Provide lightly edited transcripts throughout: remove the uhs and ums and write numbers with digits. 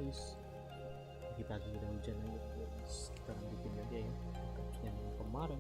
guys. Pagi-pagi udah hujan aja guys. Kita lanjutin aja ya yang kemarin.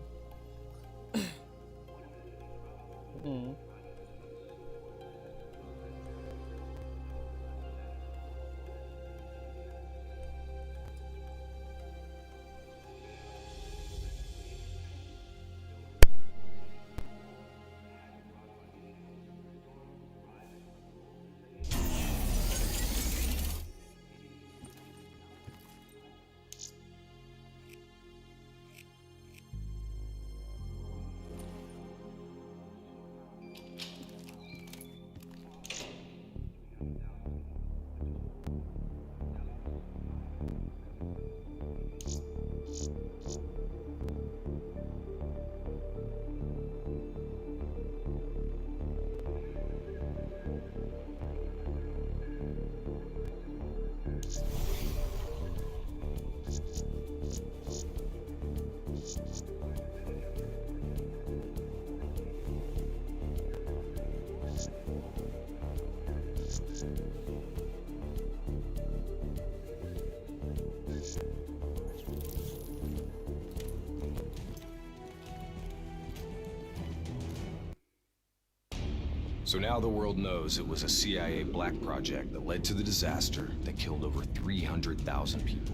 So now the world knows it was a CIA black project that led to the disaster that killed over 300,000 people.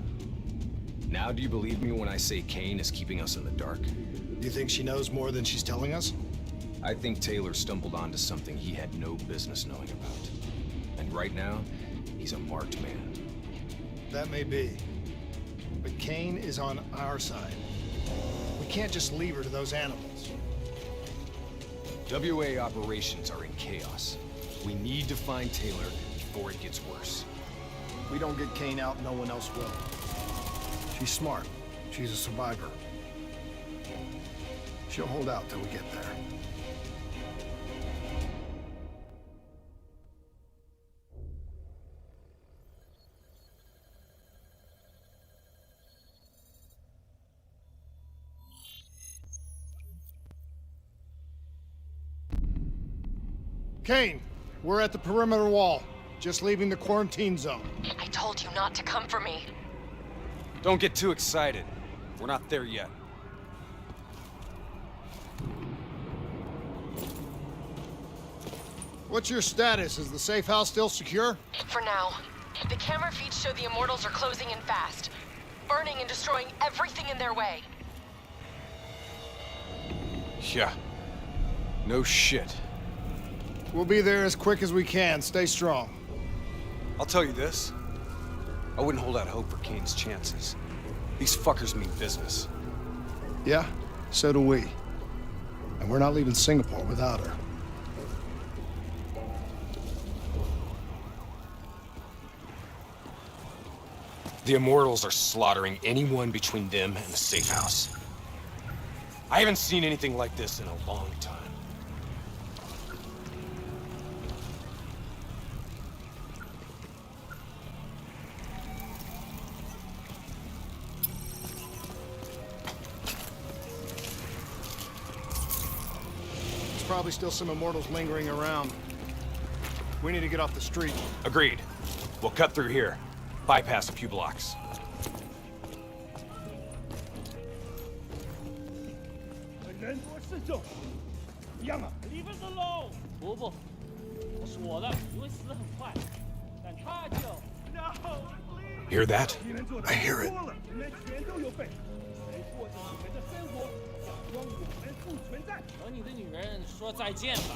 Now do you believe me when I say Kane is keeping us in the dark? Do you think she knows more than she's telling us? I think Taylor stumbled onto something he had no business knowing about. And right now, he's a marked man. That may be. But Kane is on our side. We can't just leave her to those animals. WA operations are in chaos. We need to find Taylor before it gets worse. If we don't get Kane out, no one else will. She's smart. She's a survivor. She'll hold out till we get there. Kane, we're at the perimeter wall, just leaving the quarantine zone. I told you not to come for me. Don't get too excited. We're not there yet. What's your status? Is the safe house still secure? For now. The camera feeds show the Immortals are closing in fast, burning and destroying everything in their way. Yeah. No shit. We'll be there as quick as we can. Stay strong. I'll tell you this. I wouldn't hold out hope for Kane's chances. These fuckers mean business. Yeah, so do we. And we're not leaving Singapore without her. The Immortals are slaughtering anyone between them and the safe house. I haven't seen anything like this in a long time. There's probably still some Immortals lingering around. We need to get off the street. Agreed. We'll cut through here. Bypass a few blocks. Leave us alone！不不，这是我的，你会死得很快，但他就 Hear that? I hear it. 你们全都有份，谁过着你们的生活，假装我们不存在，和你的女人说再见吧。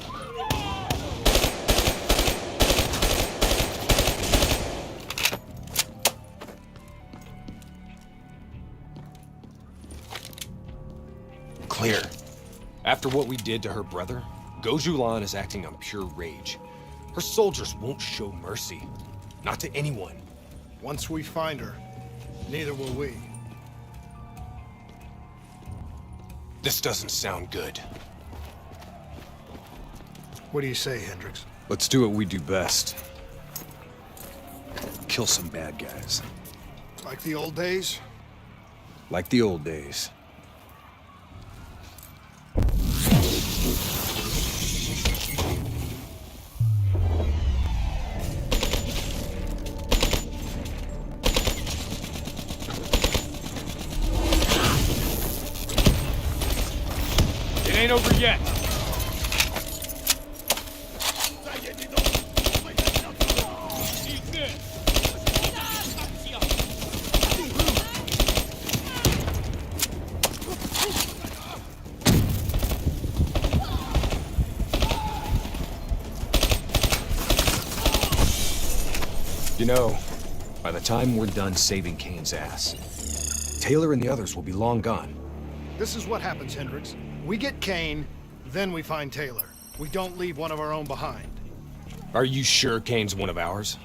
Clear. After what we did to her brother, Gojulan is acting on pure rage. Her soldiers won't show mercy. Not to anyone. Once we find her, neither will we. This doesn't sound good. What do you say, Hendricks? Let's do what we do best. Kill some bad guys. Like the old days? Like the old days. ain't over yet. You know, by the time we're done saving Kane's ass, Taylor and the others will be long gone. This is what happens, Hendricks. We get Kane, then we find Taylor. We don't leave one of our own behind. Are you sure Kane's one of ours?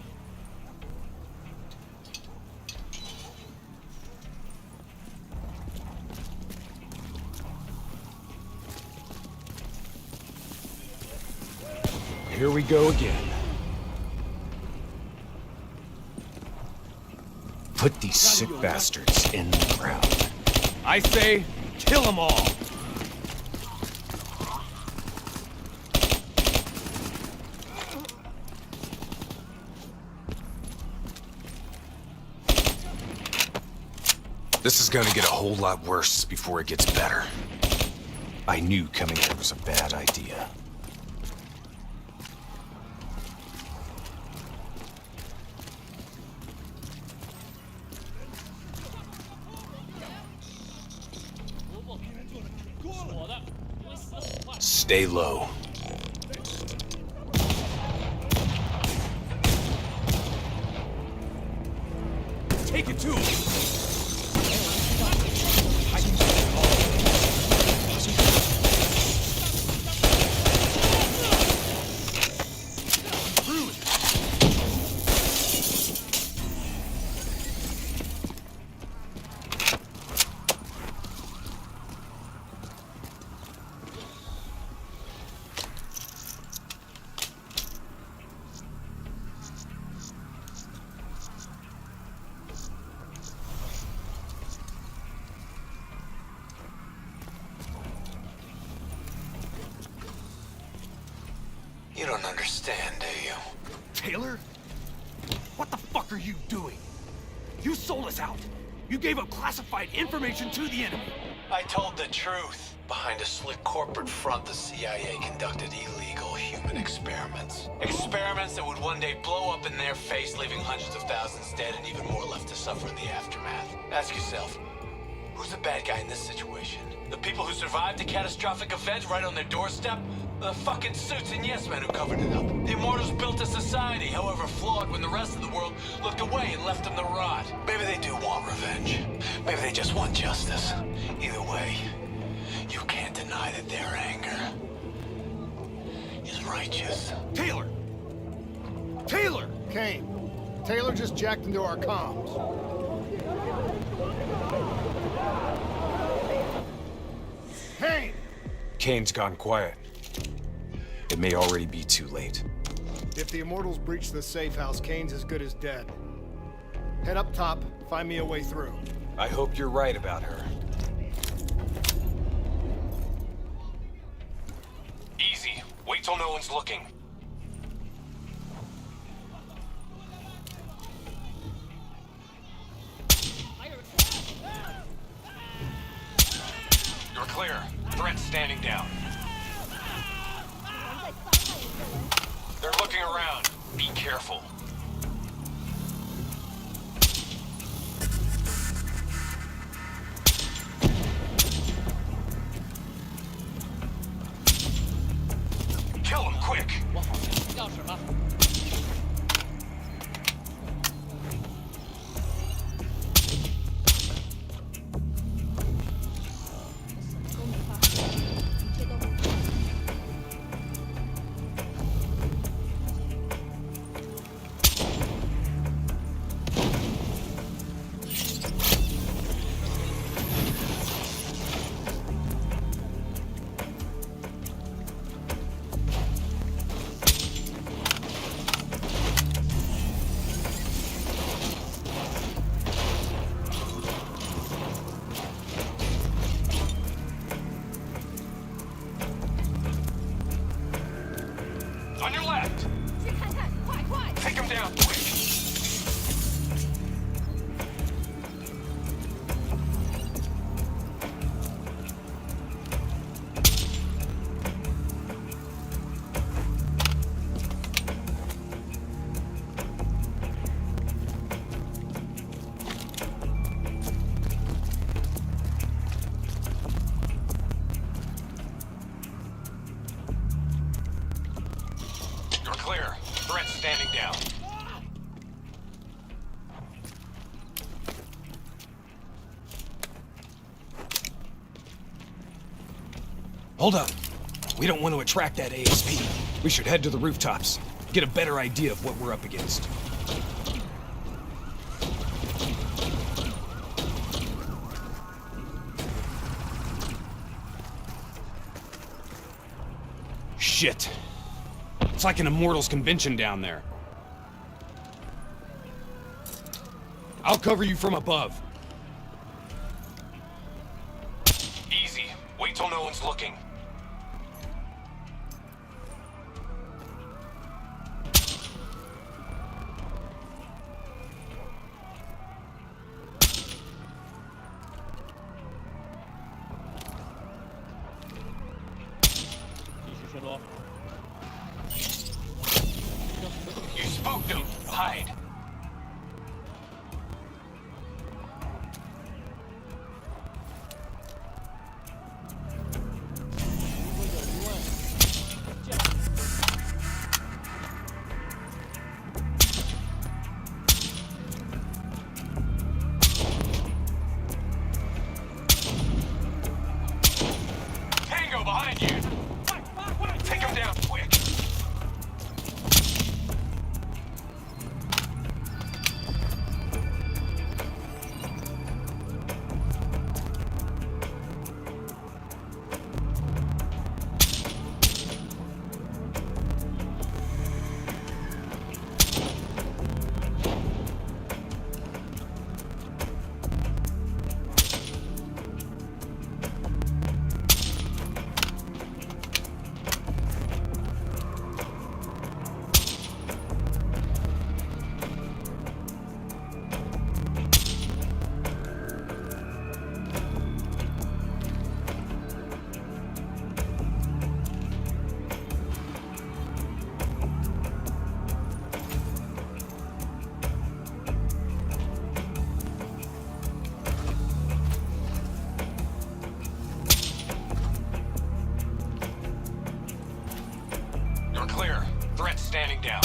Here we go again. Put these sick bastards in the ground. I say, kill them all. This is gonna get a whole lot worse before it gets better. I knew coming here was a bad idea. Stay low. Take it to him. You don't understand, do you? Taylor? What the fuck are you doing? You sold us out. You gave up classified information to the enemy. I told the truth. Behind a slick corporate front, the CIA conducted illegal human experiments. Experiments that would one day blow up in their face, leaving hundreds of thousands dead and even more left to suffer in the aftermath. Ask yourself, who's the bad guy in this situation? The people who survived a catastrophic event right on their doorstep? The fucking suits and yes men who covered it up. The Immortals built a society, however flawed, when the rest of the world looked away and left them to rot. Maybe they do want revenge. Maybe they just want justice. Either way, you can't deny that their anger is righteous. Taylor! Taylor! Kane, Taylor just jacked into our comms. Kane! Kane's gone quiet. It may already be too late. If the Immortals breach the safe house, Kane's as good as dead. Head up top, find me a way through. I hope you're right about her. Easy. Wait till no one's looking. You're clear. Threat standing down. They're looking around. Be careful. Kill him quick. 要什么？ Kane, Hold up. We don't want to attract that ASP. We should head to the rooftops. Get a better idea of what we're up against. Shit. It's like an Immortals convention down there. I'll cover you from above. Easy. Wait till no one's looking. You spooked him. Hide. Tango behind you. Take him down quick. You're clear. Threat standing down.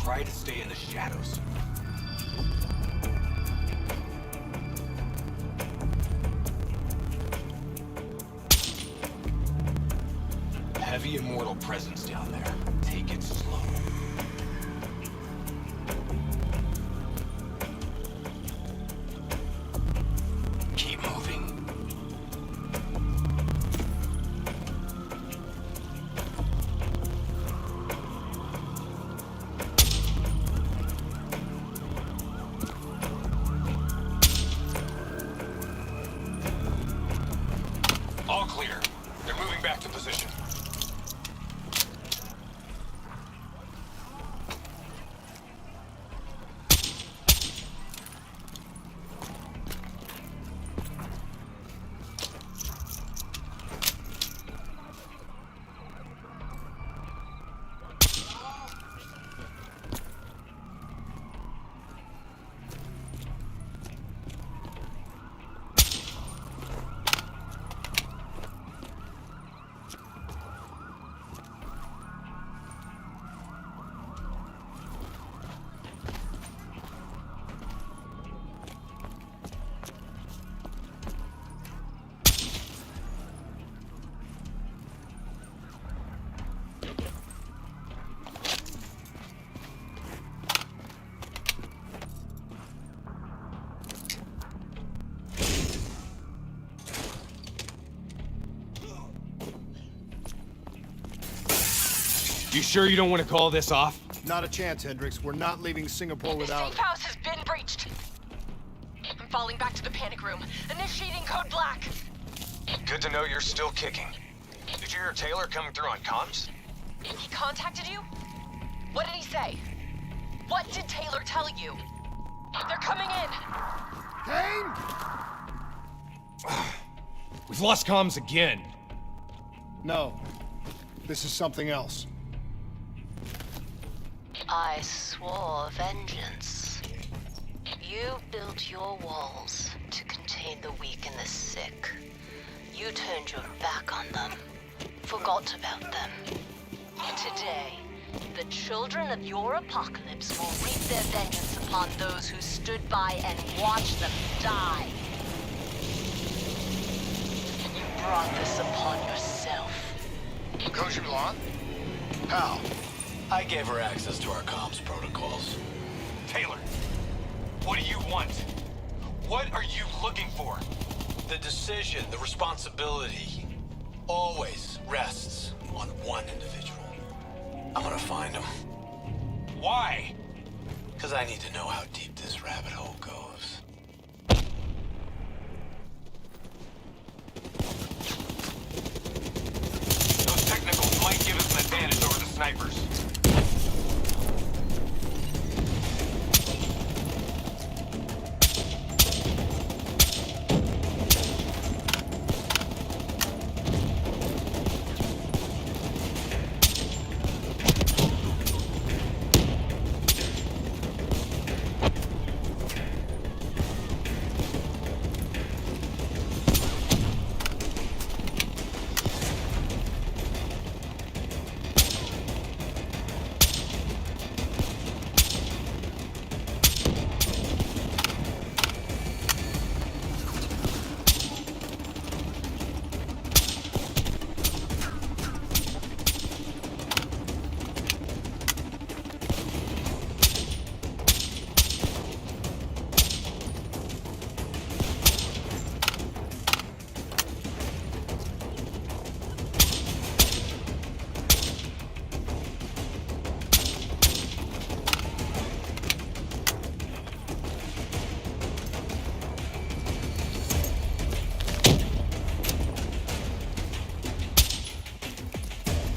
Try to stay in the shadows. Heavy immortal presence down there. Take it slow. Keep moving. All clear. They're moving back to position. You sure you don't want to call this off? Not a chance, Hendricks. We're not leaving Singapore The without... safe house has been breached. I'm falling back to the panic room. Initiating code black. Good to know you're still kicking. Did you hear Taylor coming through on comms? He contacted you? What did he say? What did Taylor tell you? They're coming in. Kane! We've lost comms again. No. This is something else. I swore vengeance. You built your walls to contain the weak and the sick. You turned your back on them, forgot about them. Today, the children of your apocalypse will reap their vengeance upon those who stood by and watched them die. You brought this upon yourself. Coach Lawan? How? I gave her access to our comms protocols. Taylor, what do you want? What are you looking for? The decision, the responsibility, always rests on one individual. I'm gonna find him. Why? Because I need to know how deep this rabbit hole goes. Those technicals might give us an advantage over the snipers.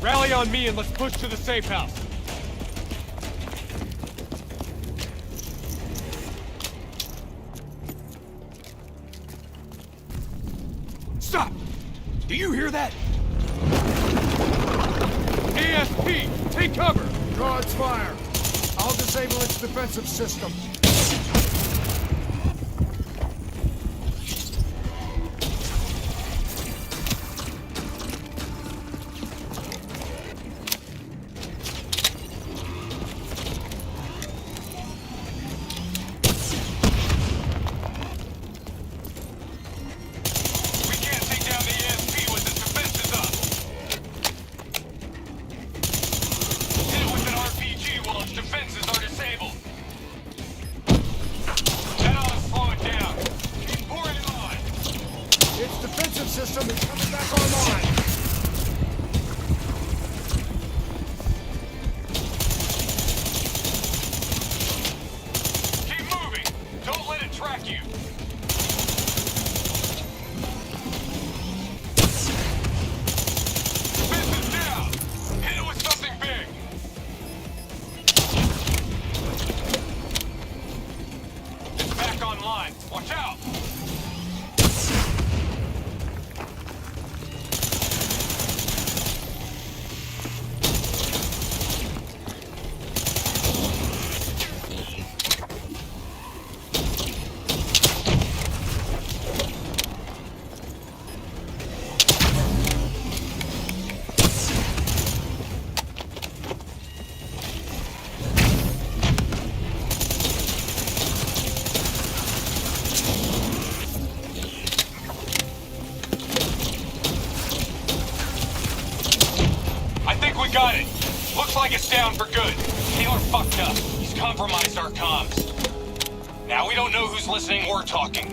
Rally on me and let's push to the safe house. Stop! Do you hear that? ASP, take cover! Draw its fire. I'll disable its defensive system. We can't take down the ASP with its defenses up. Hit it with an RPG while its defenses are disabled. That ought to slow it down. Keep pouring it on. Its defensive system is coming back online. Keep moving. Don't let it track you. Defenses down. Hit it with something big. It's back online. Watch out. I think we got it. Looks like it's down for good. Taylor fucked up. He's compromised our comms. Now we don't know who's listening or talking.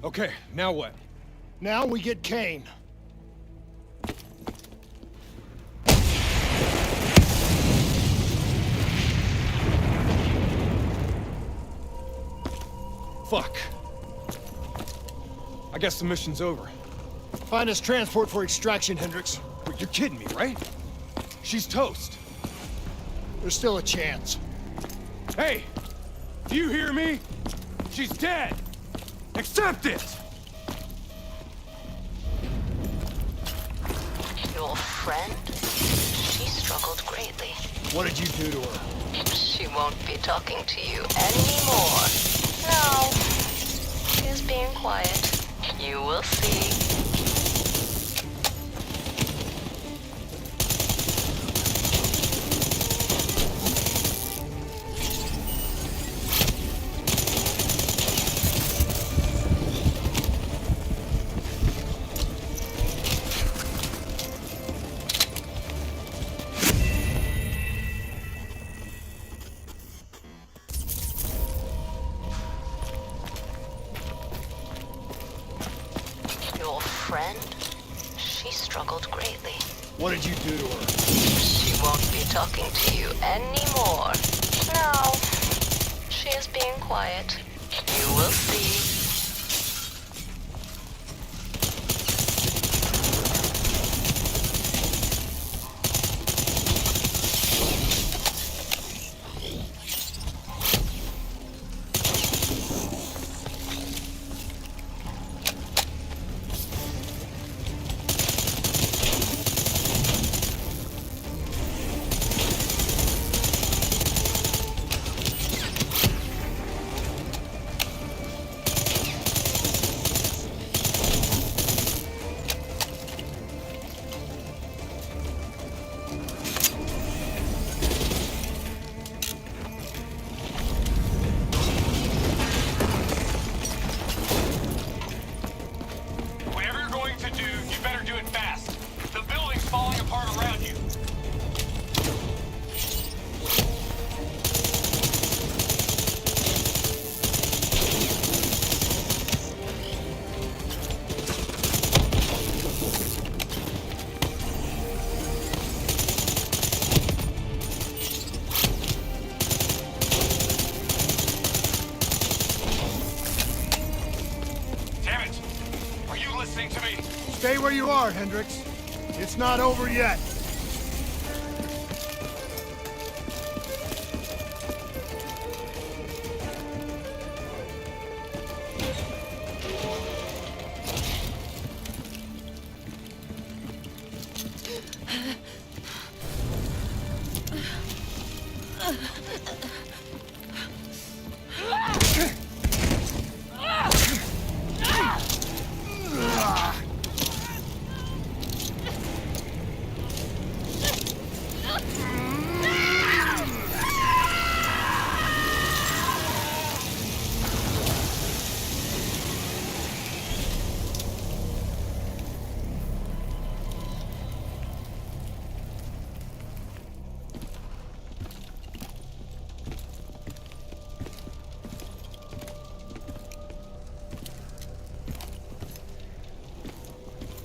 Okay, now what? Now we get Kane. Fuck. I guess the mission's over. Find us transport for extraction, Hendricks. Wait, you're kidding me, right? She's toast. There's still a chance. Hey! Do you hear me? She's dead! Accept it! Your friend? She struggled greatly. What did you do to her? She won't be talking to you anymore. No. She's being quiet. You will see. Your friend? She struggled greatly. What did you do to her? She won't be talking to you anymore. No. She is being quiet. You will see. Whatever you're going to do, you better do it fast. The building's falling apart around you. Damn it! Are you listening to me? Stay where you are, Hendricks. It's not over yet.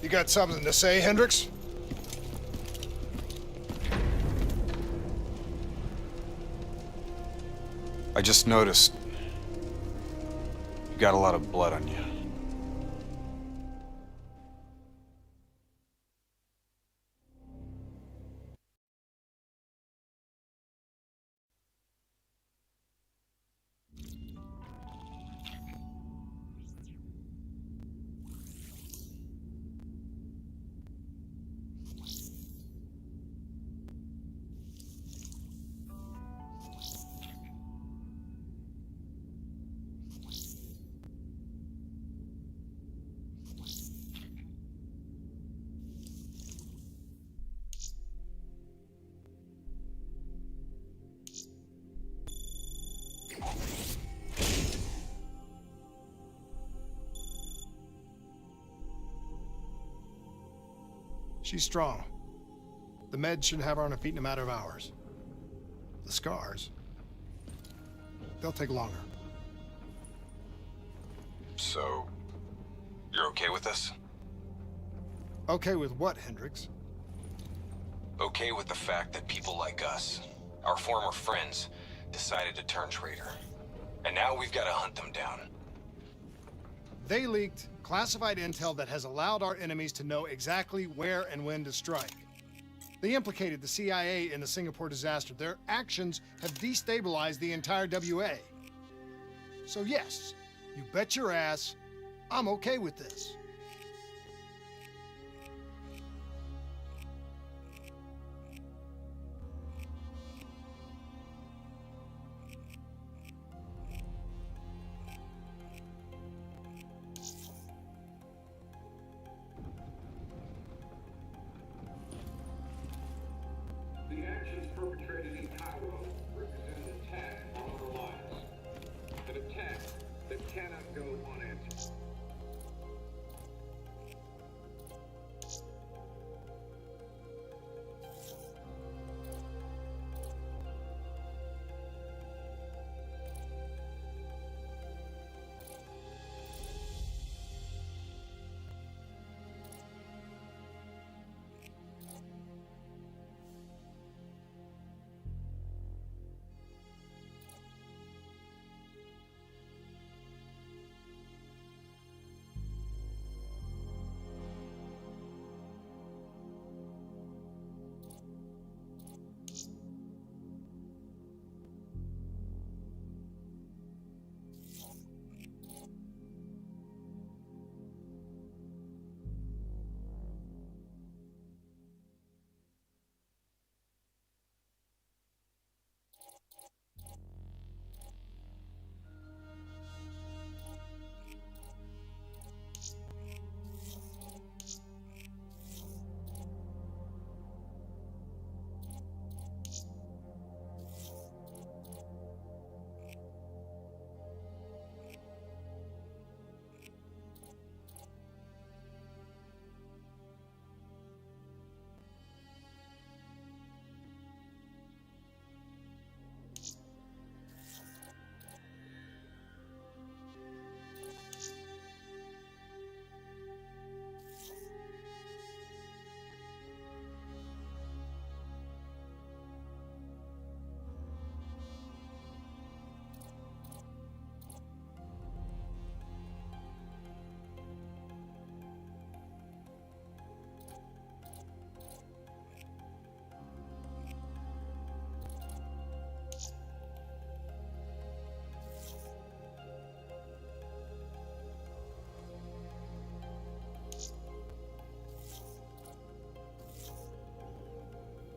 You got something to say, Hendricks? I just noticed you got a lot of blood on you. She's strong. The meds should have her on her feet in a matter of hours. The scars, they'll take longer. So, You're okay with this? Okay with what, Hendricks? Okay with the fact that people like us, our former friends, decided to turn traitor. And now we've got to hunt them down. They leaked classified intel that has allowed our enemies to know exactly where and when to strike. They implicated the CIA in the Singapore disaster. Their actions have destabilized the entire WA. So yes, you bet your ass, I'm okay with this. The actions perpetrated in Cairo represent an attack on our lives. An attack that cannot go unanswered.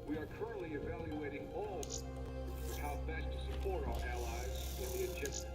We are currently evaluating all for how best to support our allies in the agenda.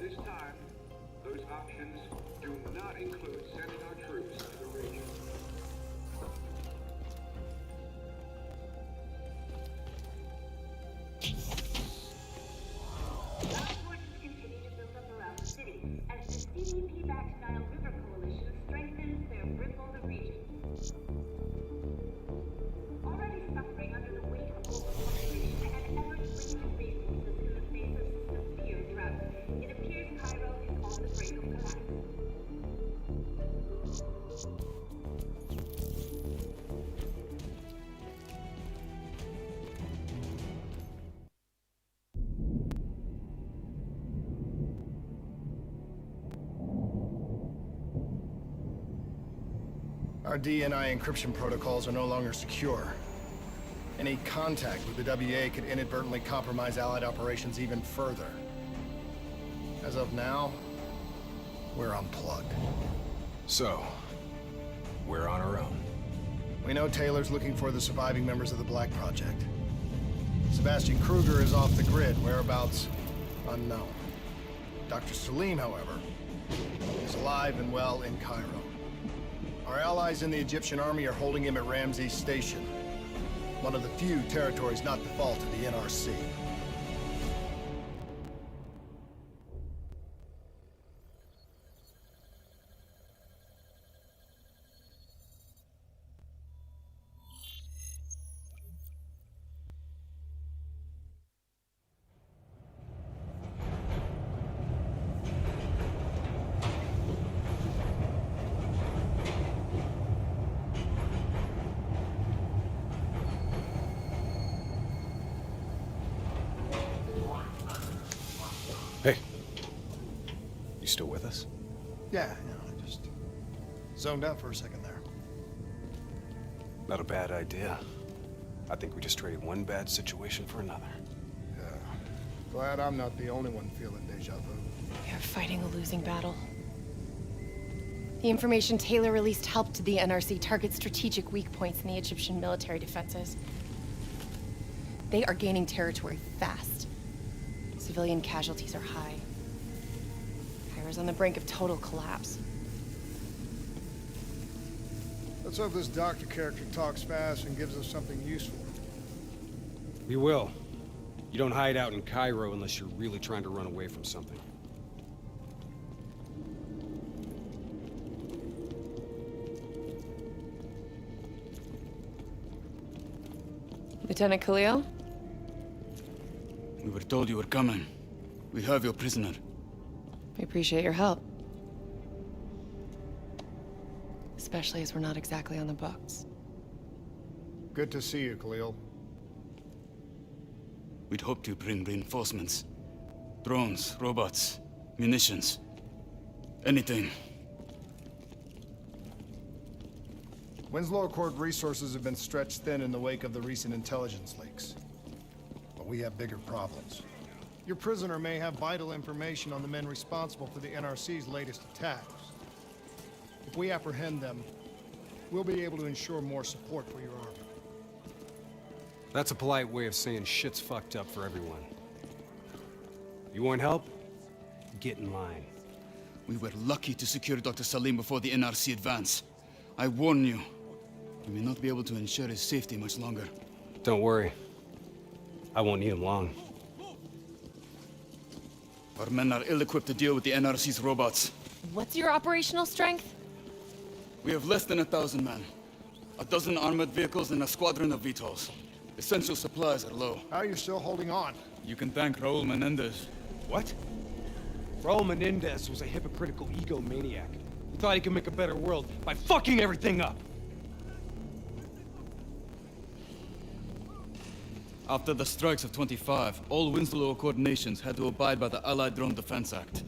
This time, those options do not include sending our troops to the region. Forces continue to build up around the city as the CDP-backed Nile River Coalition strengthens their grip on the region. Already suffering under the weight of overpopulation and ever-dwindling resources in the face of severe drought, it appears Cairo is on the brink of collapse. Our DNI encryption protocols are no longer secure. Any contact with the WA could inadvertently compromise Allied operations even further. As of now, we're unplugged. So, we're on our own. We know Taylor's looking for the surviving members of the Black Project. Sebastian Kruger is off the grid, whereabouts unknown. Dr. Salim, however, is alive and well in Cairo. Our allies in the Egyptian army are holding him at Ramses Station, one of the few territories not default to the NRC. Hey. You still with us? Yeah, I just zoned out for a second there. Not a bad idea. I think we just traded one bad situation for another. Yeah. Glad I'm not the only one feeling deja vu. We are fighting a losing battle. The information Taylor released helped the NRC target strategic weak points in the Egyptian military defenses. They are gaining territory fast. Civilian casualties are high. Cairo's on the brink of total collapse. Let's hope this doctor character talks fast and gives us something useful. We will. You don't hide out in Cairo unless you're really trying to run away from something. Lieutenant Khalil? We were told you were coming. We have your prisoner. We appreciate your help. Especially as we're not exactly on the books. Good to see you, Khalil. We'd hoped to bring reinforcements. Drones, robots, munitions. Anything. Winslow Accord resources have been stretched thin in the wake of the recent intelligence leaks. But we have bigger problems. Your prisoner may have vital information on the men responsible for the NRC's latest attacks. If we apprehend them, we'll be able to ensure more support for your army. That's a polite way of saying shit's fucked up for everyone. You want help? Get in line. We were lucky to secure Dr. Salim before the NRC advance. I warn you, we may not be able to ensure his safety much longer. Don't worry. I won't need him long. Our men are ill-equipped to deal with the NRC's robots. What's your operational strength? We have less than 1,000 men. 12 armored vehicles and a squadron of VTOLs. Essential supplies are low. How are you still holding on? You can thank Raul Menendez. What? Raul Menendez was a hypocritical egomaniac. He thought he could make a better world by fucking everything up. After the strikes of 25, all Winslow Accord nations had to abide by the Allied Drone Defense Act.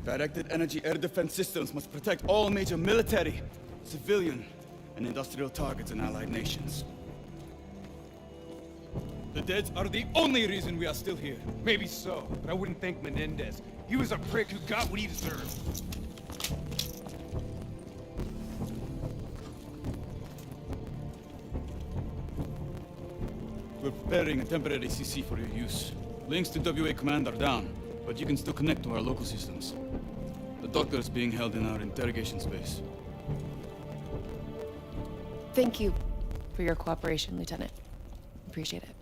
Directed energy air defense systems must protect all major military, civilian, and industrial targets in Allied nations. The dead are the only reason we are still here. Maybe so, but I wouldn't thank Menendez. He was a prick who got what he deserved. We're preparing a temporary CC for your use. Links to WA Command are down, but you can still connect to our local systems. The doctor is being held in our interrogation space. Thank you for your cooperation, Lieutenant. Appreciate it.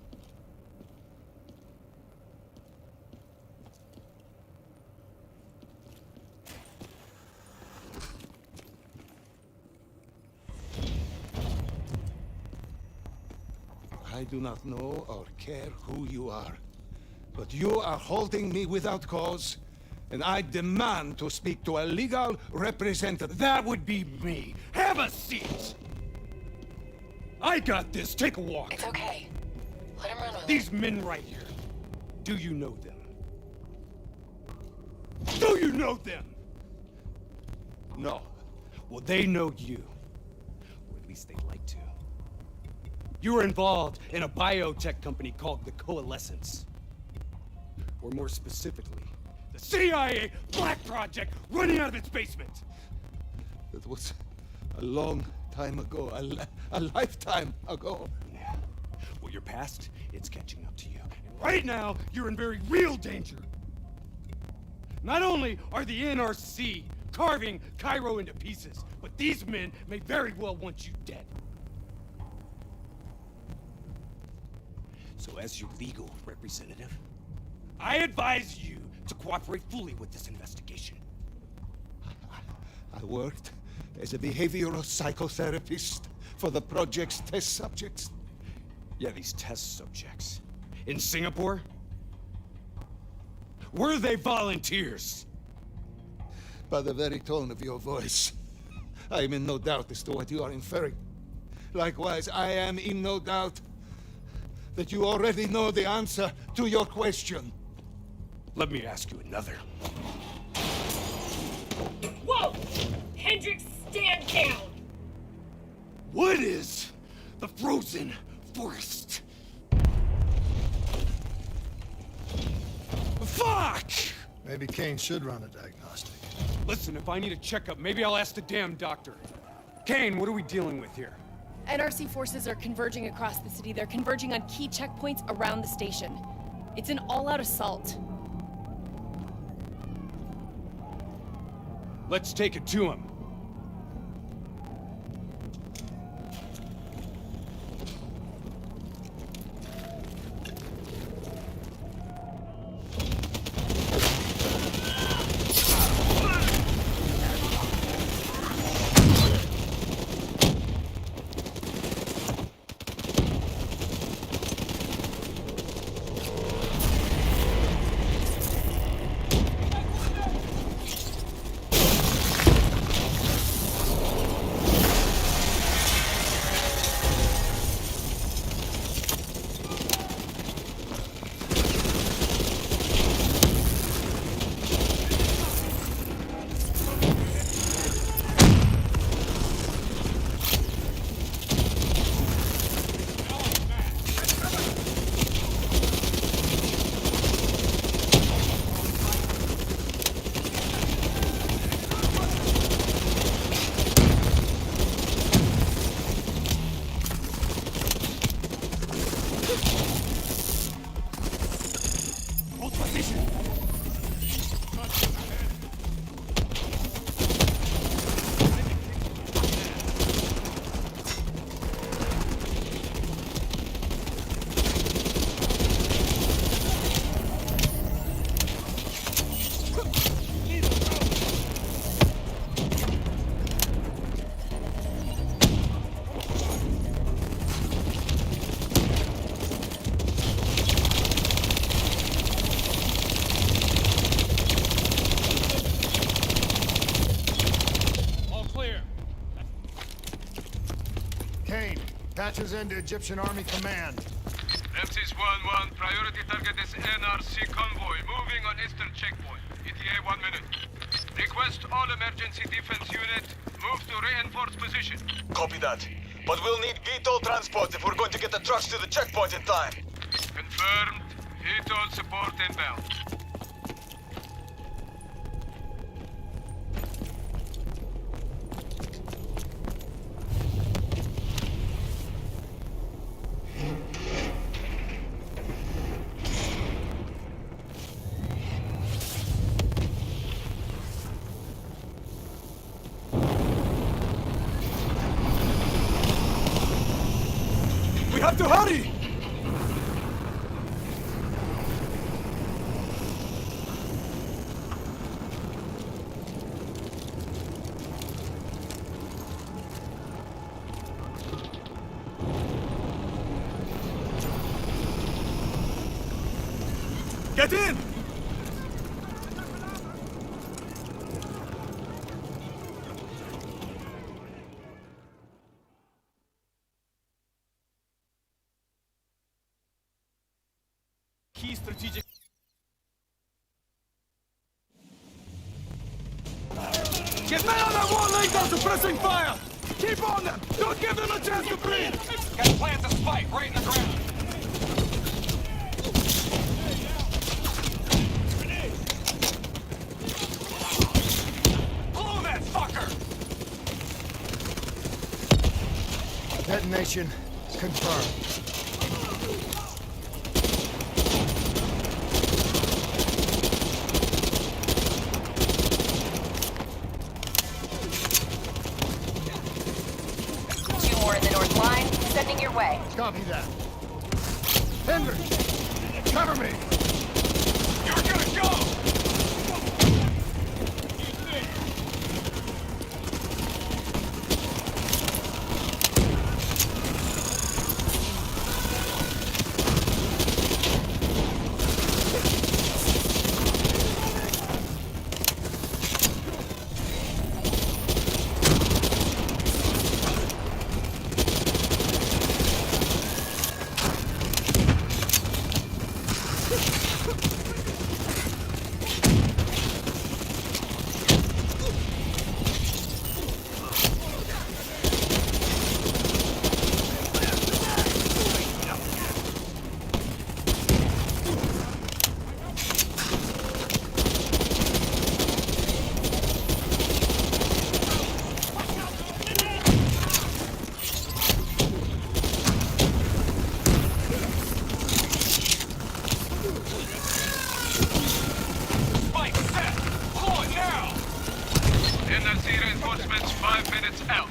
I do not know or care who you are, but you are holding me without cause, and I demand to speak to a legal representative. That would be me. Have a seat! I got this. Take a walk. It's okay. Let him run with it. These men right here. Do you know them? Do you know them? No. Well, they know you. Or at least they'd like to. You were involved in a biotech company called the Coalescence. Or more specifically, the CIA Black Project running out of its basement. That was a long time ago, a lifetime ago. Yeah. Well, your past, it's catching up to you. And right now, you're in very real danger. Not only are the NRC carving Cairo into pieces, but these men may very well want you dead. So as your legal representative, I advise you to cooperate fully with this investigation. I worked as a behavioral psychotherapist for the project's test subjects. Yeah, these test subjects. In Singapore? Were they volunteers? By the very tone of your voice, I am in no doubt as to what you are inferring. Likewise, I am in no doubt that you already know the answer to your question. Let me ask you another. Whoa! Hendricks, stand down! What is the frozen forest? Fuck! Maybe Kane should run a diagnostic. Listen, if I need a checkup, maybe I'll ask the damn doctor. Kane, what are we dealing with here? NRC forces are converging across the city. They're converging on key checkpoints around the station. It's an all-out assault. Let's take it to him. Patches into Egyptian Army Command. Ramses 1-1, priority target is NRC convoy, moving on eastern checkpoint. ETA 1 minute. Request all emergency defense unit, move to reinforced position. Copy that. But we'll need VTOL transport if we're going to get the trucks to the checkpoint in time. Confirmed. VTOL support inbound. We have to hurry! Get in! Key strategic... Get men on that wall laying down suppressing fire! Keep on them! Don't give them a chance to breathe! Got plant the spike right in the ground. Blow that fucker! Detonation confirmed. Sending your way. Copy that. Henry, cover me. You're gonna go! Reinforcements 5 minutes out.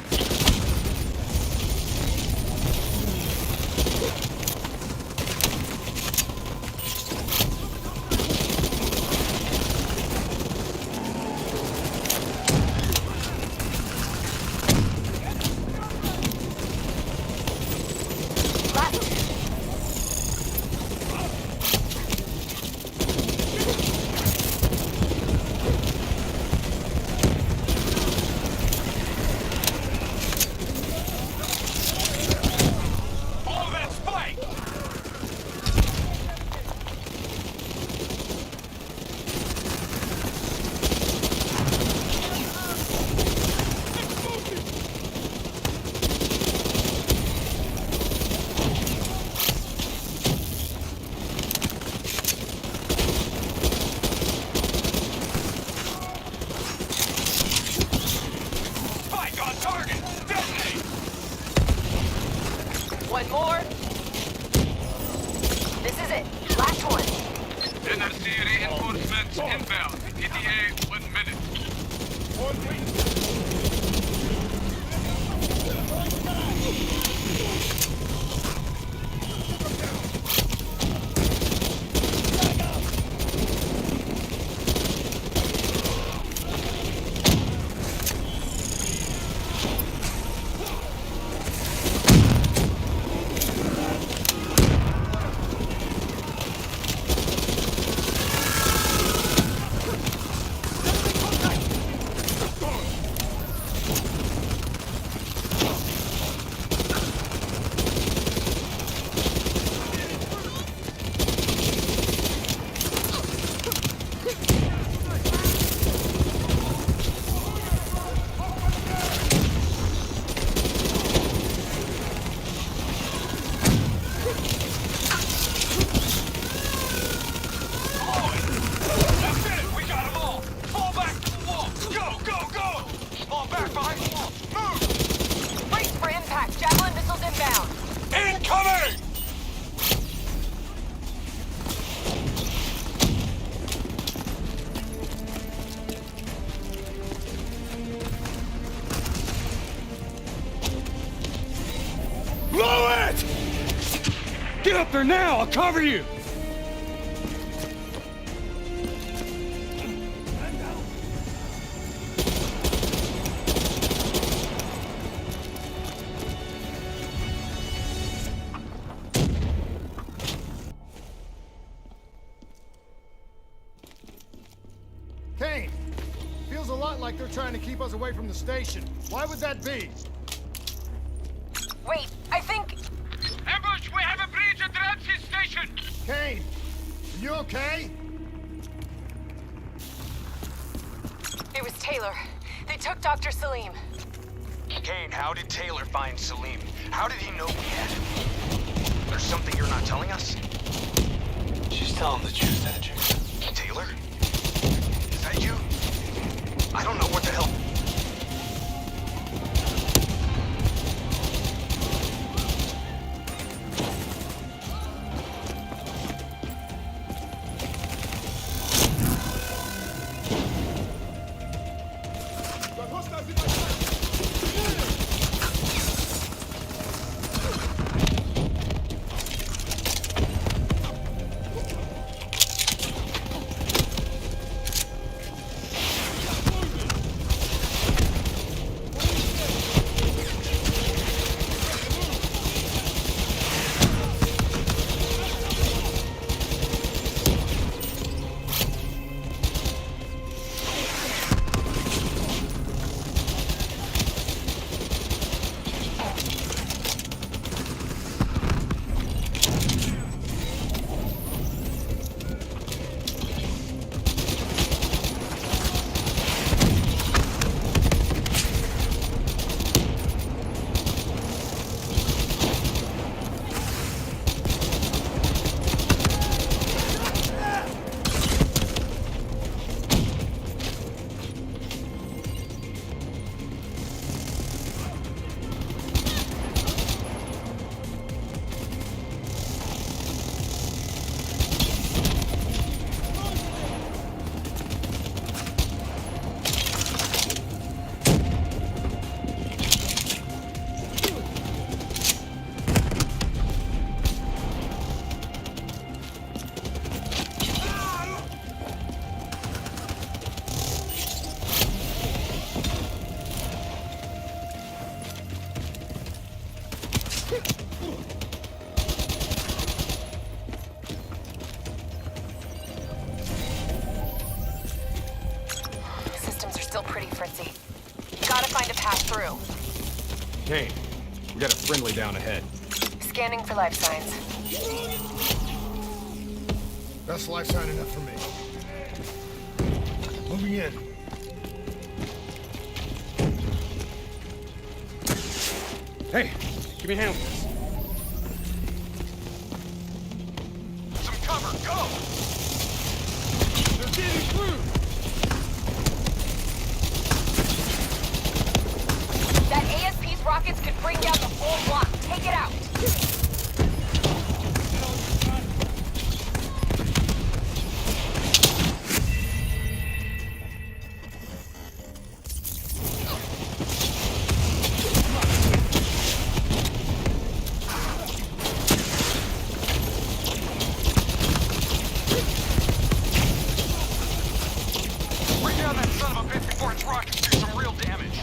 One more. This is it. Last one. NRC reinforcements inbound. ETA 1 minute. Blow it! Get up there now! I'll cover you! Kane! Feels a lot like they're trying to keep us away from the station. Why would that be? Wait, I think... Ambush! We have a breach at Ramsey Station! Kane! Are you okay? It was Taylor. They took Dr. Salim. Kane, how did Taylor find Salim? How did he know we had him? There's something you're not telling us? She's telling the truth, Edge. Taylor? Is that you? I don't know what the hell... Systems are still pretty fritzy. Gotta find a path through. Kane, we got a friendly down ahead. Scanning for life signs. That's life sign enough for me. Moving in. Hey, give me a hand with this. Some cover, go! They're getting through! That ASP's rockets could bring down the whole block. Take it out. Bring down that son of a bitch before its rockets do some real damage.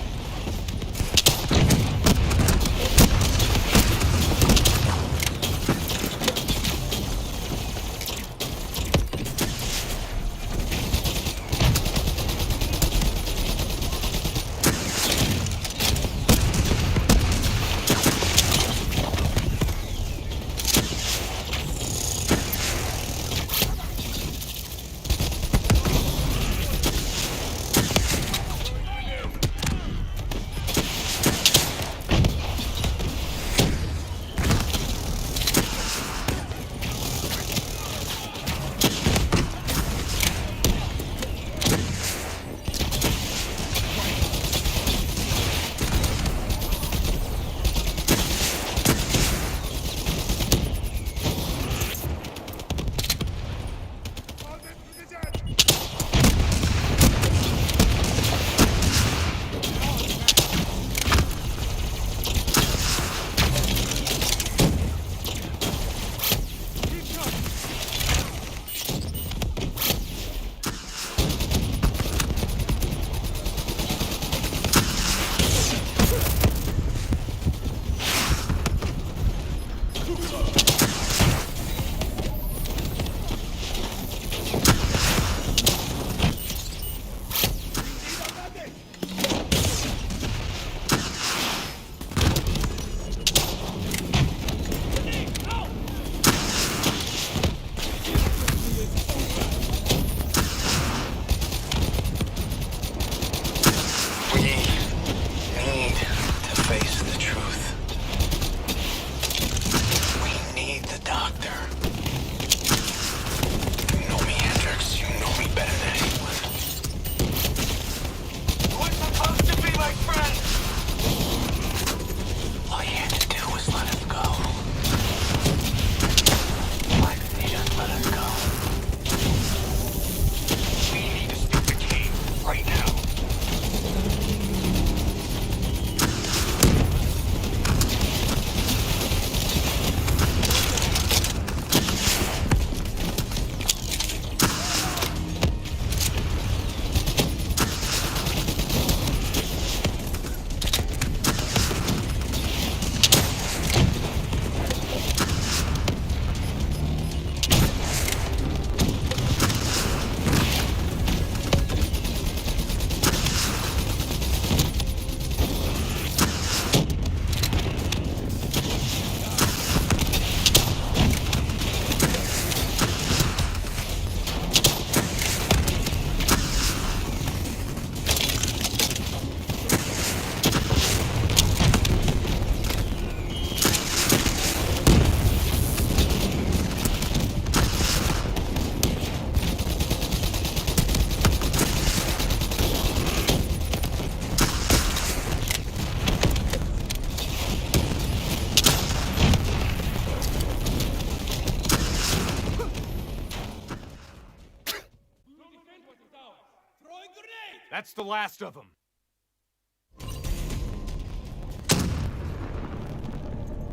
That's the last of them.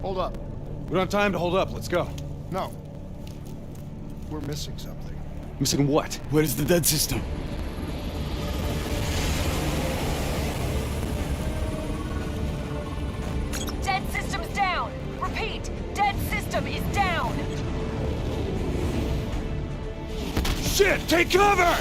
Hold up. We don't have time to hold up. Let's go. No. We're missing something. Missing what? Where is the dead system? Dead system's down! Repeat, dead system is down! Shit! Take cover!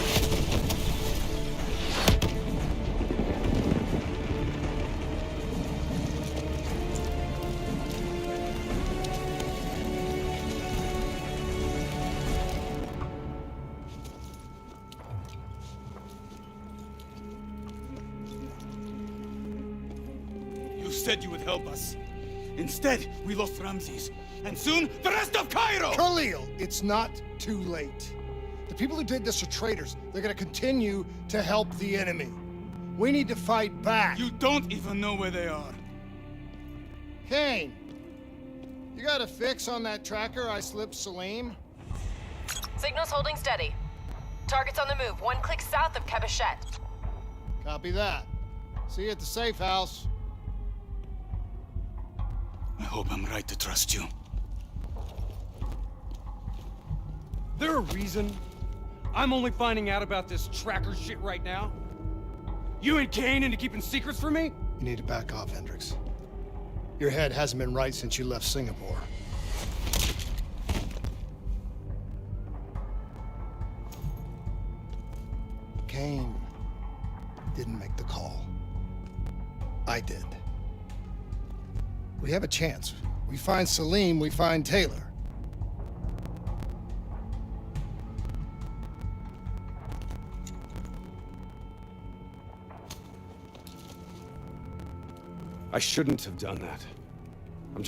You said you would help us. Instead, we lost Ramses. And soon, the rest of Cairo! Khalil, it's not too late. The people who did this are traitors. They're gonna continue to help the enemy. We need to fight back. You don't even know where they are. Kane, you got a fix on that tracker I slipped Salim? Signal's holding steady. Target's on the move, 1 click south of Cabochette. Copy that. See you at the safe house. I hope I'm right to trust you. There a reason I'm only finding out about this tracker shit right now? You and Kane into keeping secrets from me? You need to back off, Hendricks. Your head hasn't been right since you left Singapore. Kane didn't make the call. I did. We have a chance. We find Salim, we find Taylor. I shouldn't have done that. I'm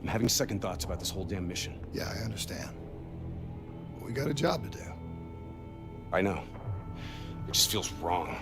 having second thoughts about this whole damn mission. Yeah, I understand. We got a job to do. I know. It just feels wrong.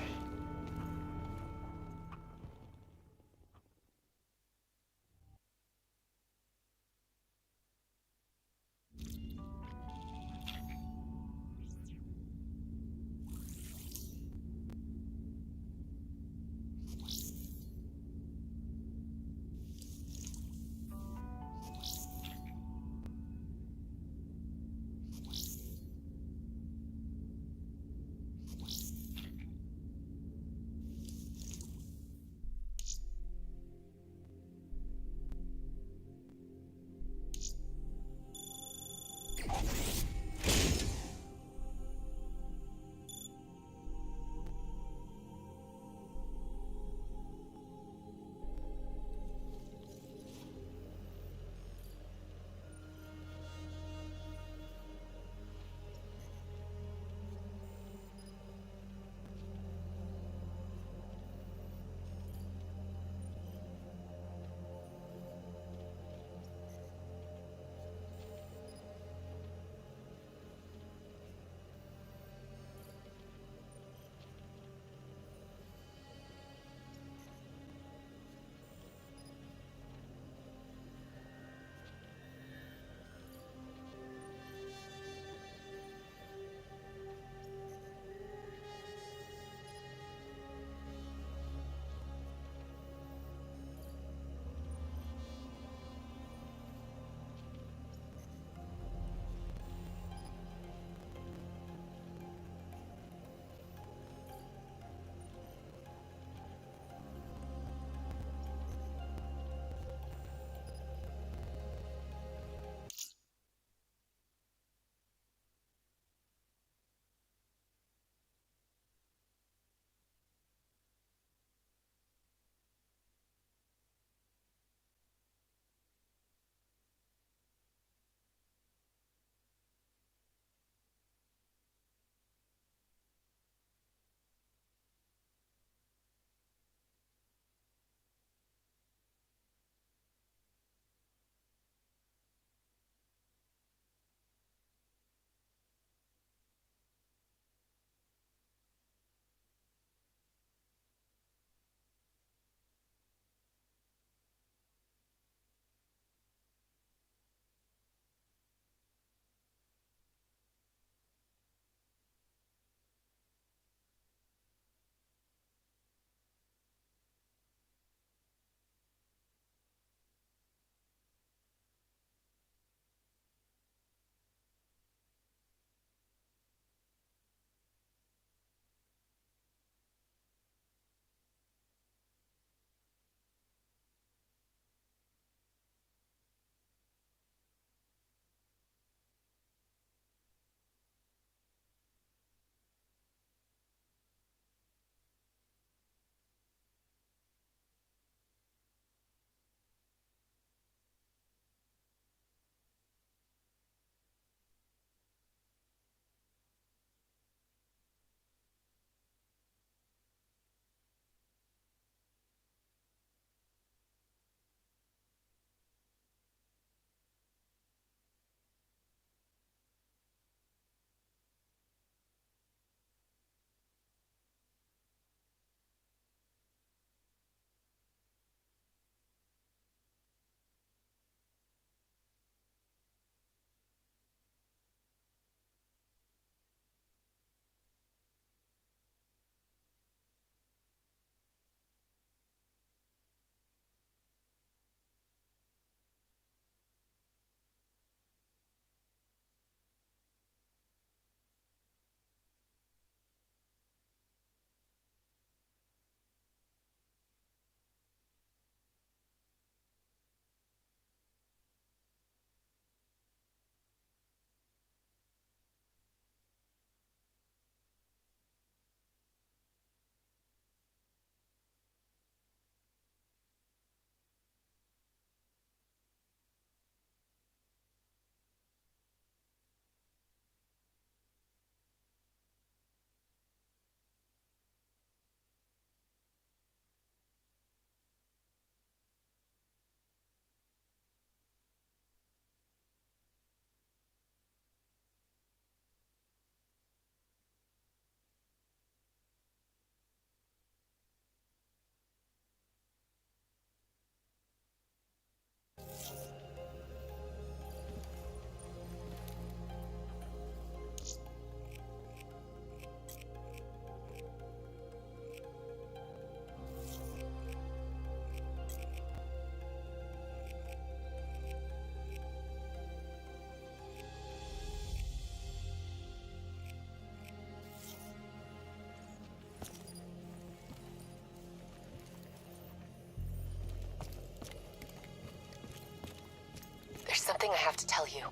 something I have to tell you.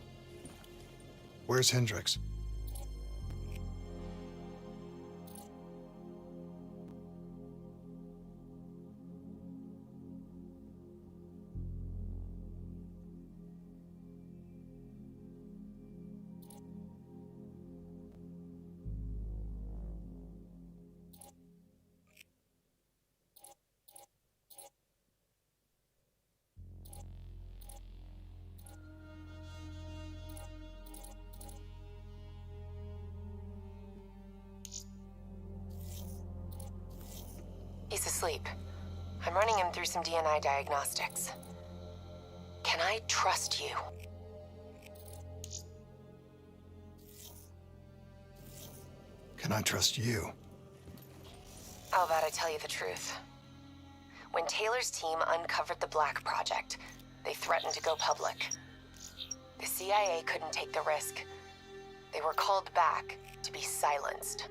Where's Hendricks? He's asleep. I'm running him through some DNI diagnostics. Can I trust you? Can I trust you? How about I tell you the truth? When Taylor's team uncovered the Black Project, they threatened to go public. The CIA couldn't take the risk. They were called back to be silenced.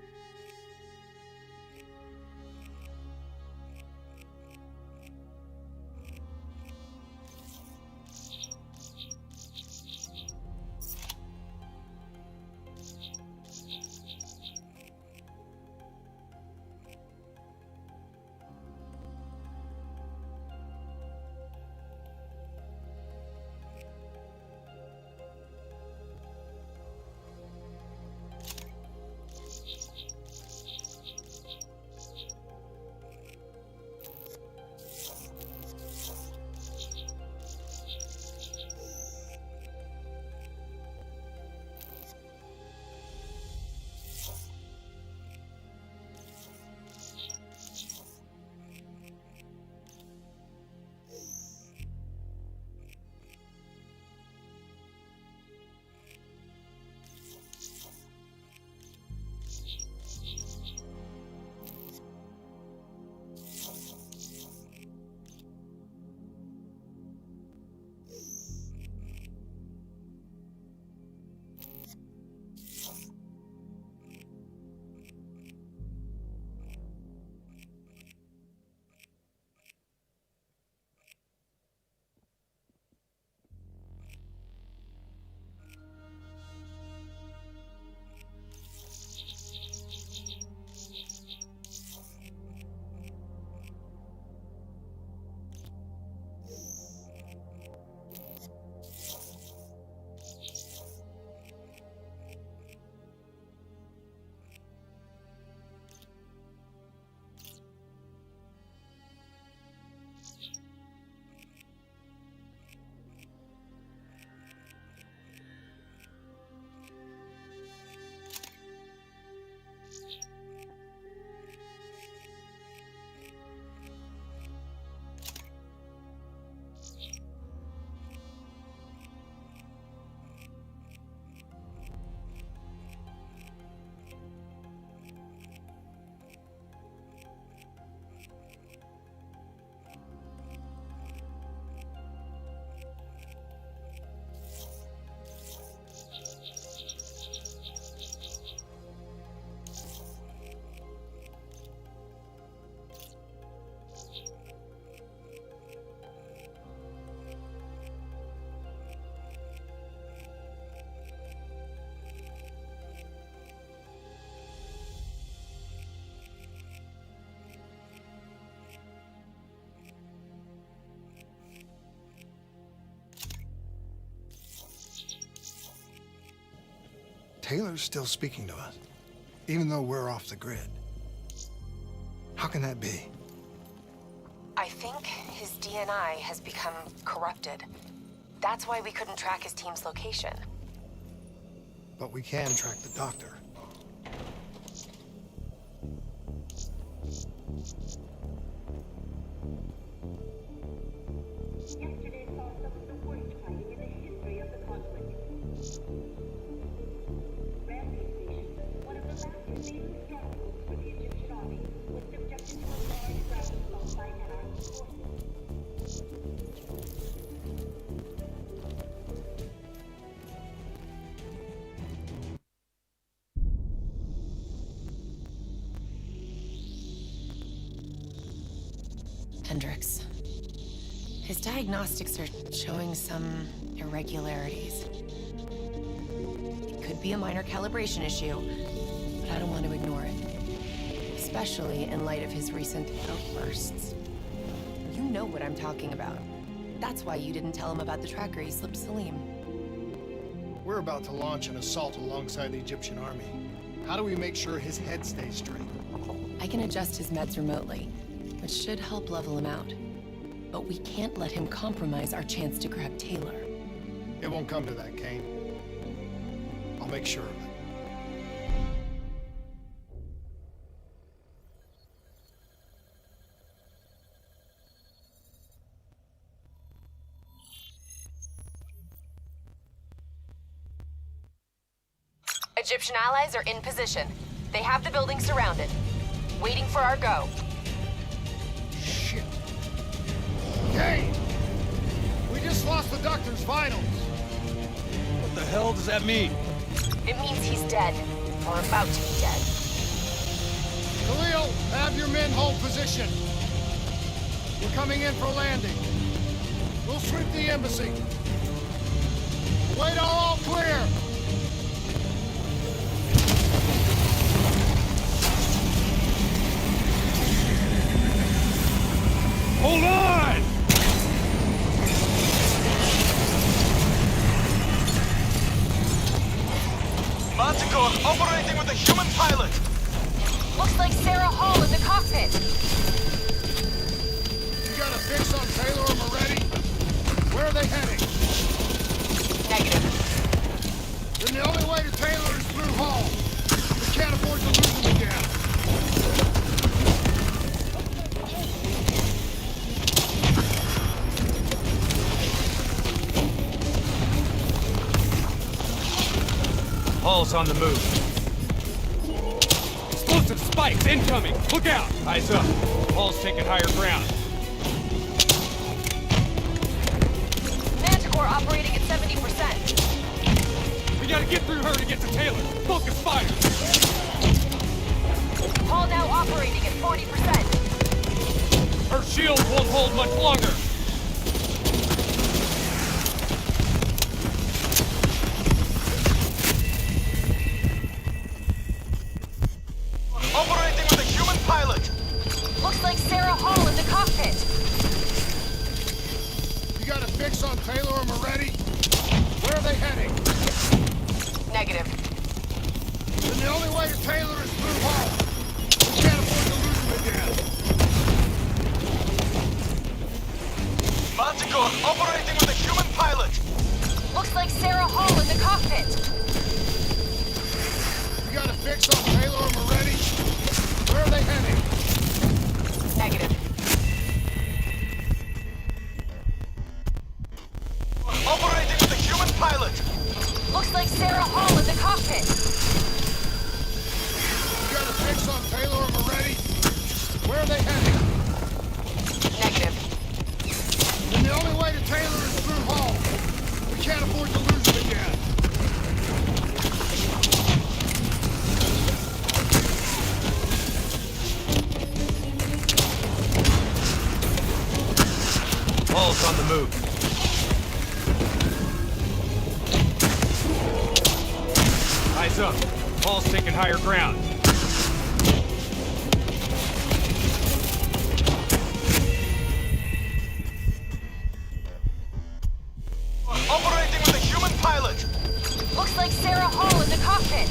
Taylor's still speaking to us, even though we're off the grid. How can that be? I think his DNI has become corrupted. That's why we couldn't track his team's location. But we can track the doctor. Yesterday saw some of the worst fighting in the history of the conflict. Ramsey Station, one of the last remaining strongholds for the Egyptian army, was subjected to a large ground assault by anarchy forces. Hendricks. His diagnostics are showing some irregularities. It could be a minor calibration issue, but I don't want to ignore it. Especially in light of his recent outbursts. You know what I'm talking about. That's why you didn't tell him about the tracker he slipped Salim. We're about to launch an assault alongside the Egyptian army. How do we make sure his head stays straight? I can adjust his meds remotely, which should help level him out. But we can't let him compromise our chance to grab Taylor. It won't come to that, Kane. I'll make sure of it. Egyptian allies are in position. They have the building surrounded. Waiting for our go. Shit. Kane! We just lost the doctor's vitals. What the hell does that mean? It means he's dead. Or about to be dead. Khalil, have your men hold position. We're coming in for landing. We'll sweep the embassy. Wait, all clear! Hold on! Manticore operating with a human pilot. Looks like Sarah Hall in the cockpit. You got a fix on Taylor and Moretti? Where are they heading? Negative. Then the only way to Taylor is through Hall. We can't afford to lose them again. Hall's on the move. Explosive spikes incoming! Look out! Eyes up. Hall's taking higher ground. Manticore operating at 70%. We gotta get through her to get to Taylor. Focus fire! Hall now operating at 40%. Her shield won't hold much longer. Operating with a human pilot. Looks like Sarah Hall in the cockpit. You got a fix on Taylor and Moretti? Where are they heading? Negative. Then the only way to Taylor is through Hall. We can't afford to lose them again. Manticore operating with a human pilot. Looks like Sarah Hall in the cockpit. You got a fix on Taylor and Moretti? Where are they heading? Negative. Operating with a human pilot. Looks like Sarah Hall in the cockpit. You got a fix on Taylor and Moretti? Where are they heading? Negative. Then the only way to Taylor is through Hall. We can't afford to lose them again. Hall's on the move. Eyes up. Hall's taking higher ground. Operating with a human pilot. Looks like Sarah Hall in the cockpit.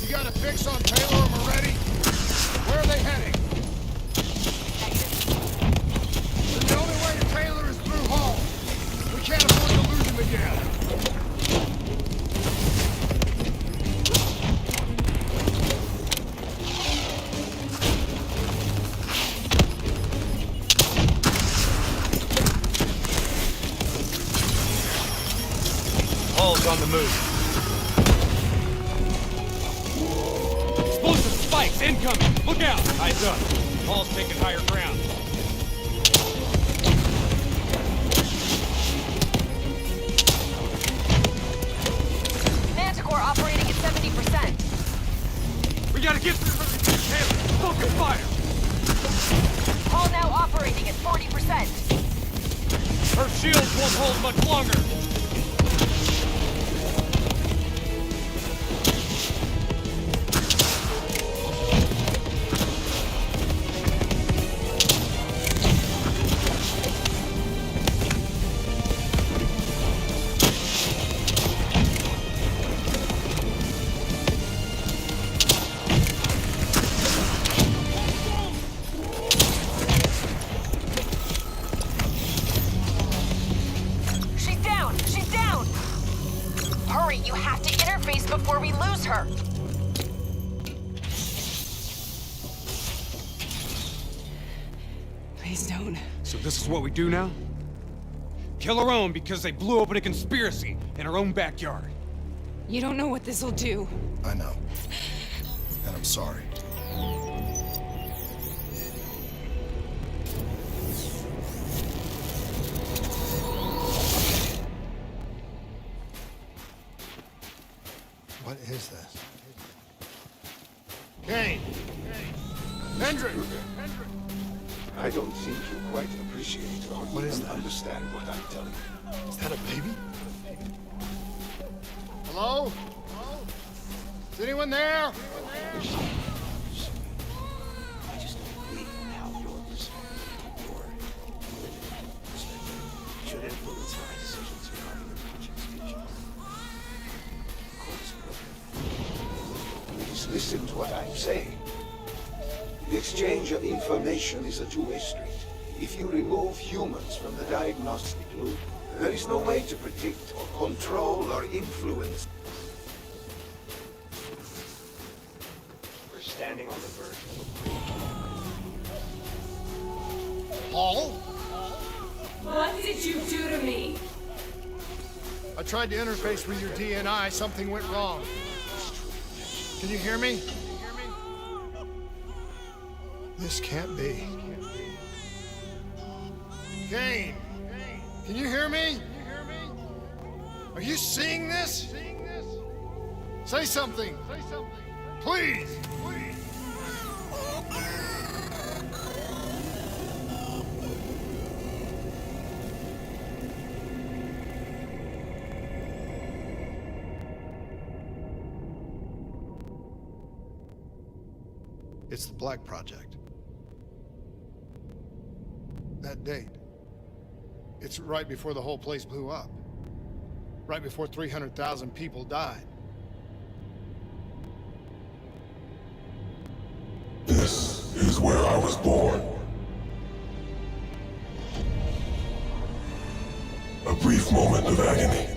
You got a fix on Taylor and Moretti? Where are they heading? Then the only way to Taylor is through Hall. We can't afford to lose him again. Hall's on the move. Explosive spikes incoming! Look out! Eyes up. Hall's taking higher ground. Manticore operating at 70%. We gotta get through her. Taylor, focus fire! Hall now operating at 40%. Her shields won't hold much longer! Before we lose her. Please don't. So this is what we do now? Kill our own because they blew open a conspiracy in our own backyard. You don't know what this'll do. I know. And I'm sorry. What is this? Kane! Hendrik! I don't think you quite appreciate or What is even that? understand what I'm telling you. Is that a baby? Hello? Is anyone there? I just don't believe in how your perspective, your perspective, should influence my decisions regarding the project's future. Of course, brother. Please listen to what I'm saying. The exchange of information is a two-way street. If you remove humans from the diagnostic loop, there is no way to predict or control or influence. We're standing on the verge of a Paul? What did you do to me? I tried to interface with your DNI. Something went wrong. Can you hear me? This can't be. Kane! Can you hear me? Are you seeing this? Say something! Please! It's the Black Project. That date. It's right before the whole place blew up. Right before 300,000 people died. This is where I was born. A brief moment of agony.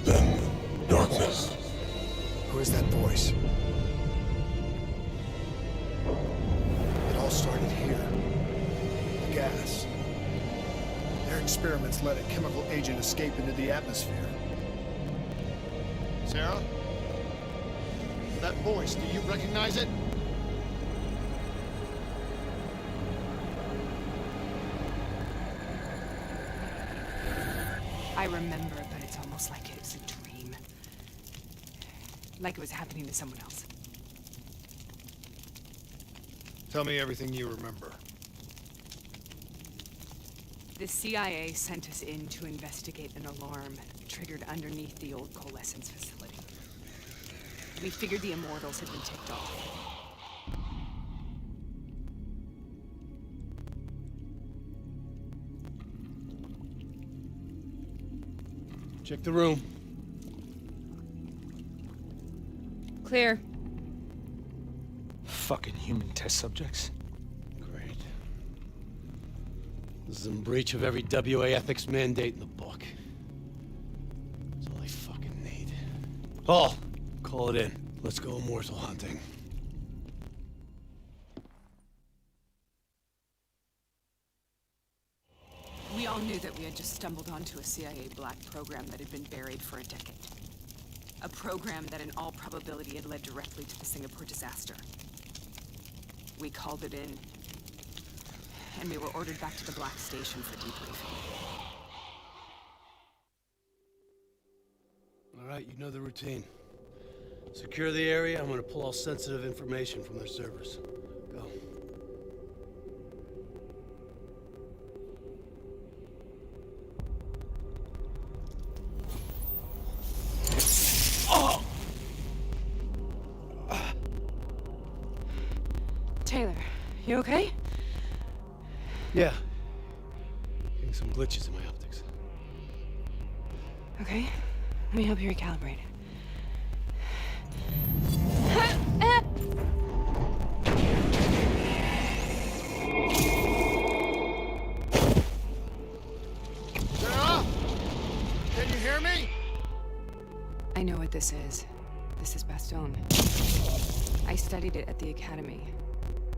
Then darkness. Who is that voice? It all started here. The gas. Their experiments let a chemical agent escape into the atmosphere. Sarah? That voice, do you recognize it? I remember, but it's almost like it was a dream. Like it was happening to someone else. Tell me everything you remember. The CIA sent us in to investigate an alarm triggered underneath the old coalescence facility. We figured the Immortals had been ticked off. Check the room. Clear. Fucking human test subjects. Great. This is in breach of every WA ethics mandate in the book. That's all I fucking need. Paul, call it in. Let's go immortal hunting. We all knew that we had just stumbled onto a CIA black program that had been buried for a decade. A program that in all probability had led directly to the Singapore disaster. We called it in, and we were ordered back to the Black Station for debriefing. All right, you know the routine. Secure the area. I'm gonna pull all sensitive information from their servers. Go. You okay? Yeah. Getting some glitches in my optics. Okay. Let me help you recalibrate. Sarah? Can you hear me? I know what this is. This is Bastogne. I studied it at the Academy.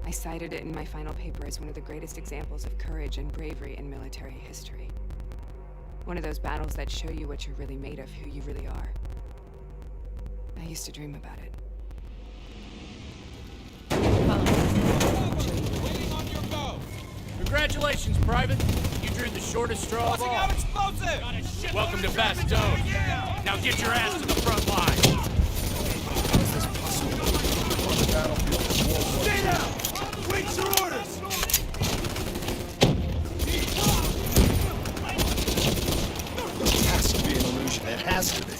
I cited it in my final paper as one of the greatest examples of courage and bravery in military history. One of those battles that show you what you're really made of, who you really are. I used to dream about it. Congratulations, Private. You drew the shortest straw of all. Welcome to Bastogne. Now get your ass to the front line. Stay down! Wait your orders! It has to be an illusion. It has to be.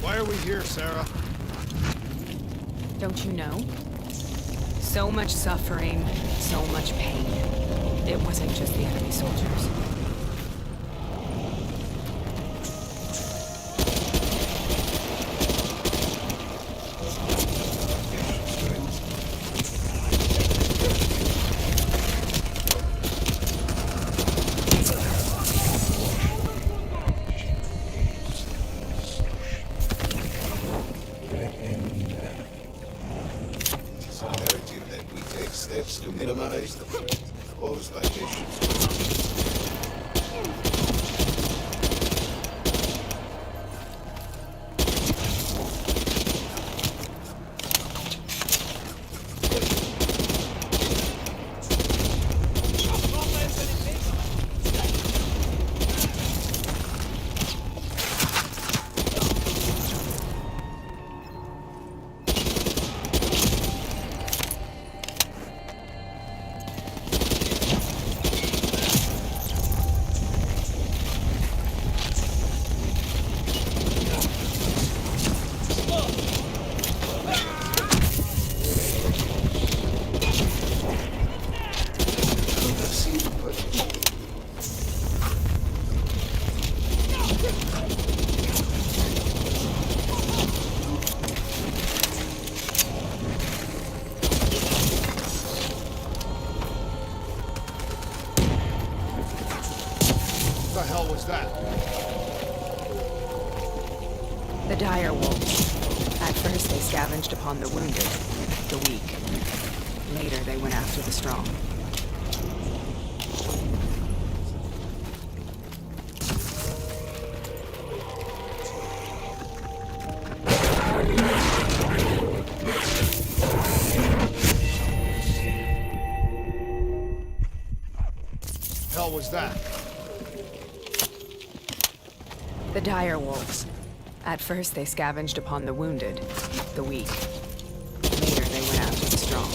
Why are we here, Sarah? Don't you know? So much suffering, so much pain. It wasn't just the enemy soldiers. It's imperative that we take steps to minimize the threat posed by nations. What the hell was that? The dire wolves. At first they scavenged upon the wounded, the weak. Later they went after the strong. Hell was that? The dire wolves. At first they scavenged upon the wounded, the weak. Later they went after the strong.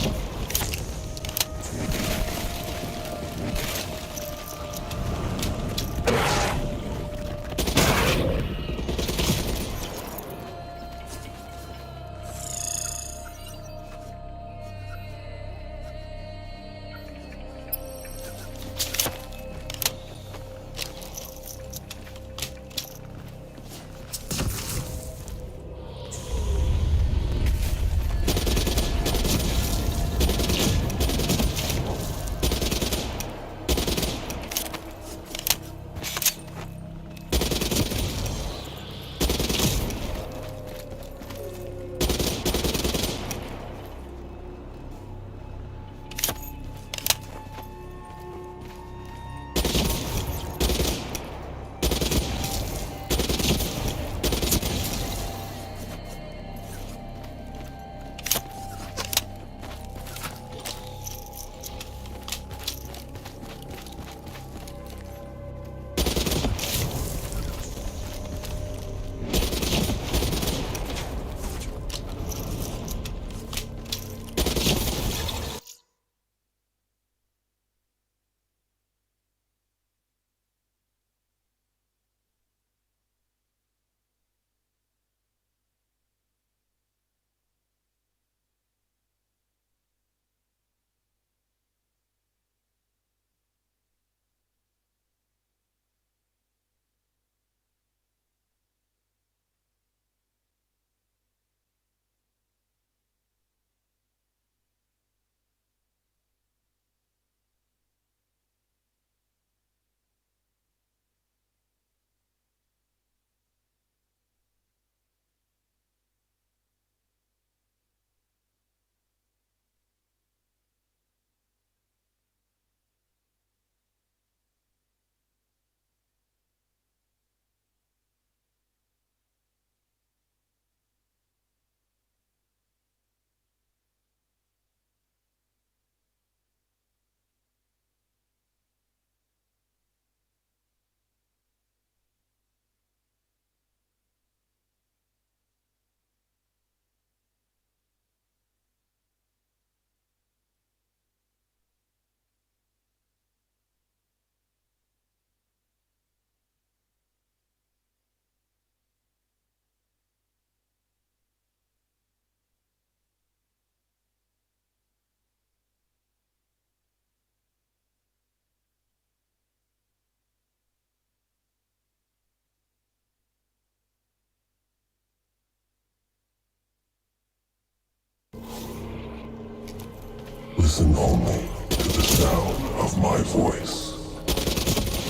Listen only to the sound of my voice.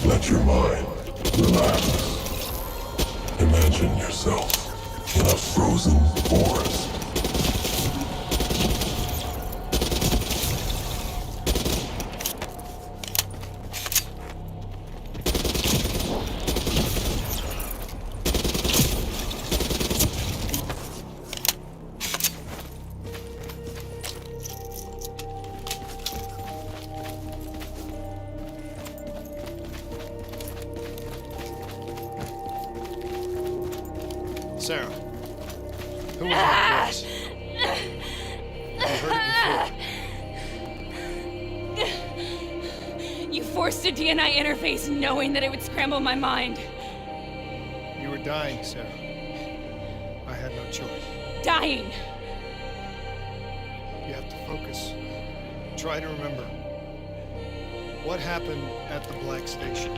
Let your mind relax. Imagine yourself in a frozen forest. Sarah, who was that voice? You heard it before. You forced a DNI interface knowing that it would scramble my mind. You were dying, Sarah. I had no choice. Dying! You have to focus. Try to remember. What happened at the Black Station?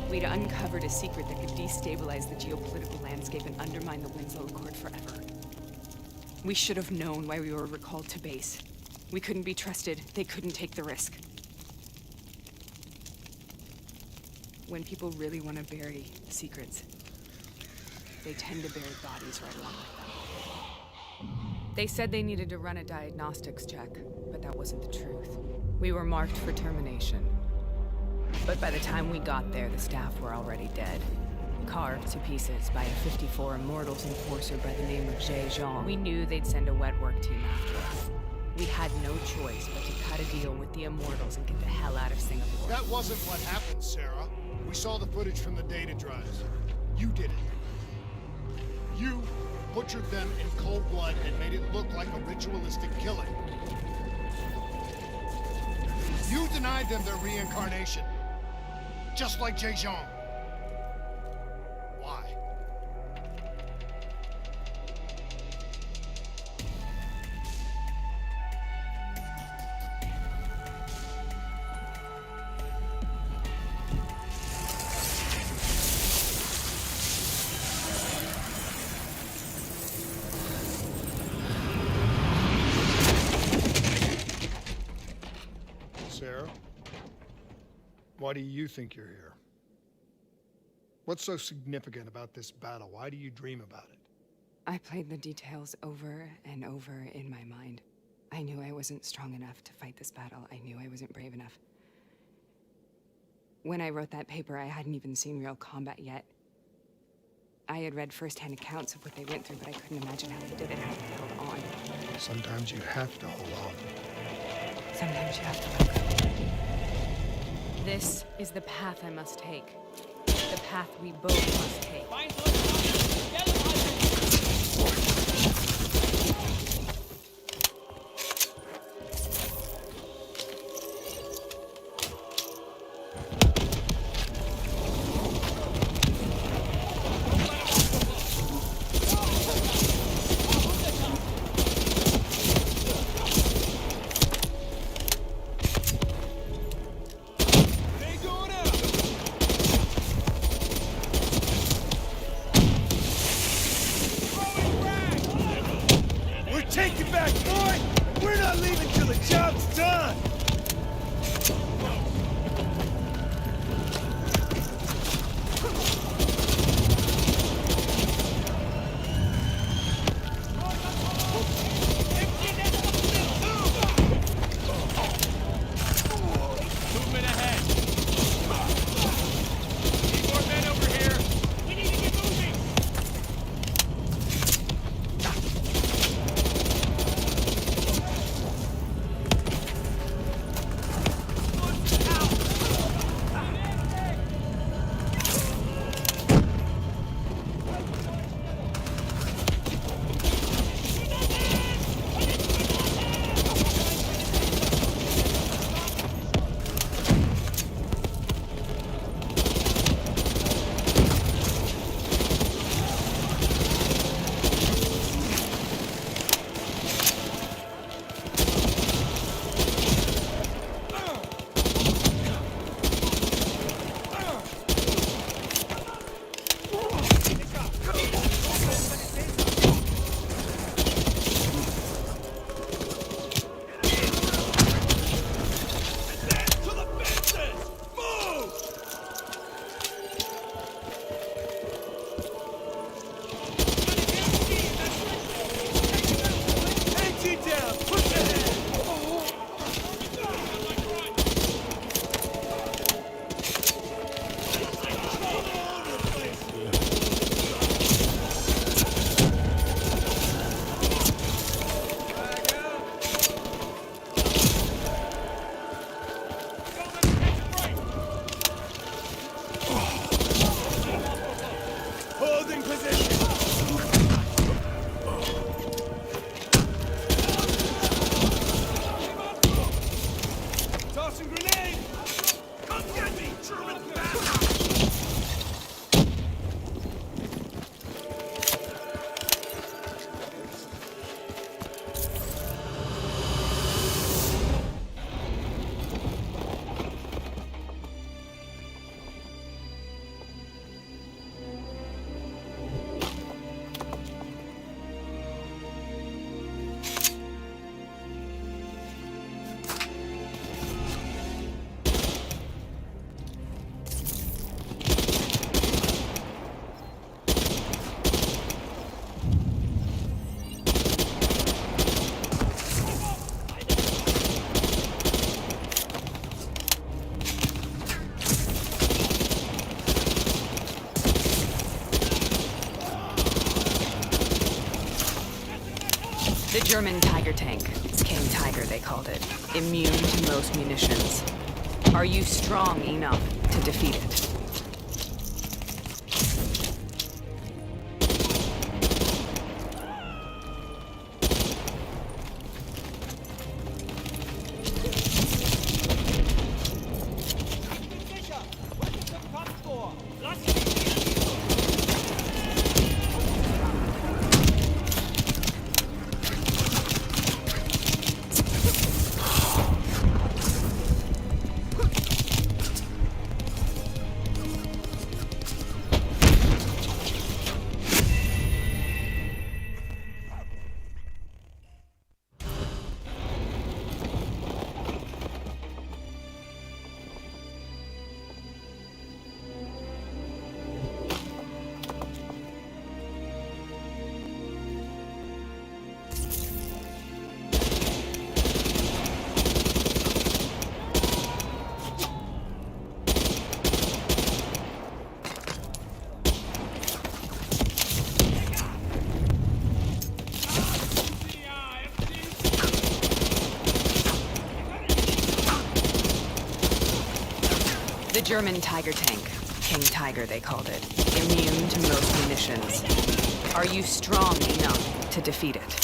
We'd uncovered a secret that could destabilize the geopolitical landscape and undermine the Winslow Accord forever. We should have known why we were recalled to base. We couldn't be trusted. They couldn't take the risk. When people really want to bury secrets, they tend to bury bodies right along with them. They said they needed to run a diagnostics check, but that wasn't the truth. We were marked for termination. But by the time we got there, the staff were already dead. Carved to pieces by a 54 Immortals enforcer by the name of Jean. We knew they'd send a wet work team after us. We had no choice but to cut a deal with the Immortals and get the hell out of Singapore. That wasn't what happened, Sarah. We saw the footage from the data drives. You did it. You butchered them in cold blood and made it look like a ritualistic killing. You denied them their reincarnation. Just like Jean. Why? Sarah? Why do you think you're here? What's so significant about this battle? Why do you dream about it? I played the details over and over in my mind. I knew I wasn't strong enough to fight this battle. I knew I wasn't brave enough. When I wrote that paper, I hadn't even seen real combat yet. I had read first-hand accounts of what they went through, but I couldn't imagine how they did it, how they held on. Sometimes you have to hold on. Sometimes you have to let go. This is the path I must take. The path we both must take. Take it back, boy! We're not leaving till the job's done! Movement ahead. Need more men over here. We need to get moving. Tossing grenade! Come get me, German bastard! The German Tiger tank. King Tiger, they called it. Immune to most munitions. Are you strong enough to defeat it? The German Tiger tank. King Tiger, they called it. Immune to most munitions. Are you strong enough to defeat it?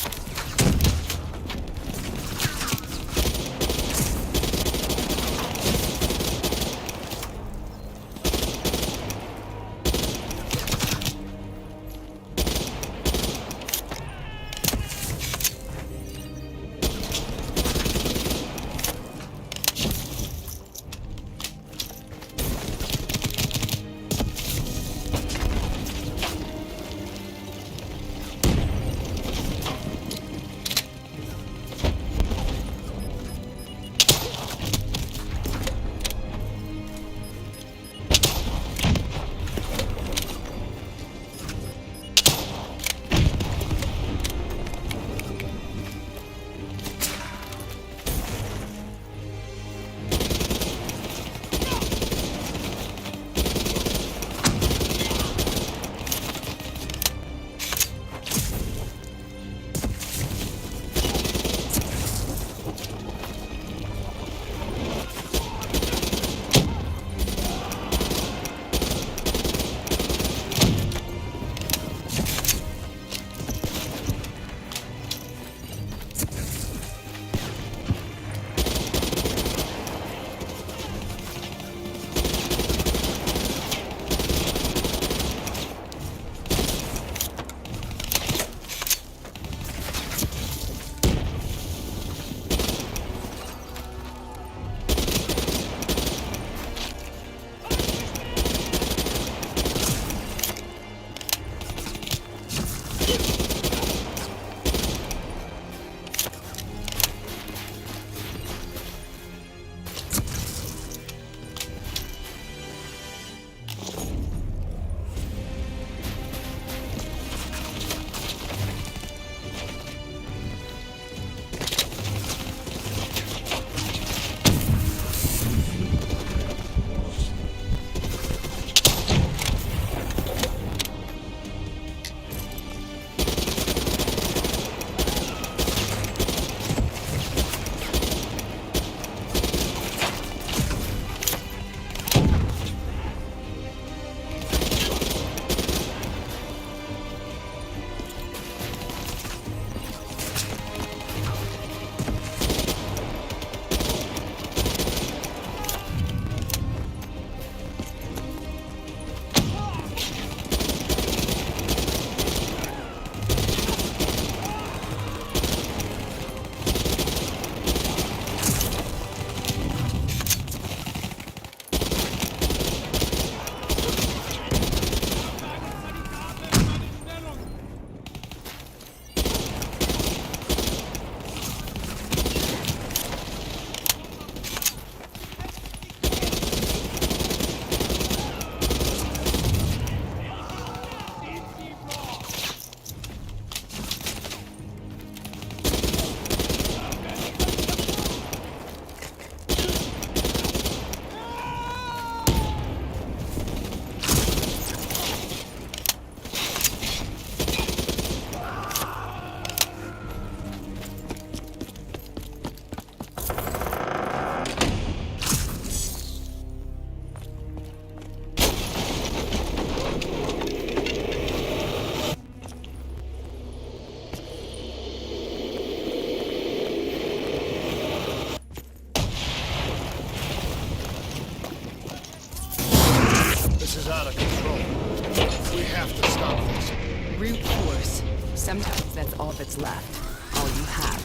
stop this. Brute force. Sometimes that's all that's left. All you have.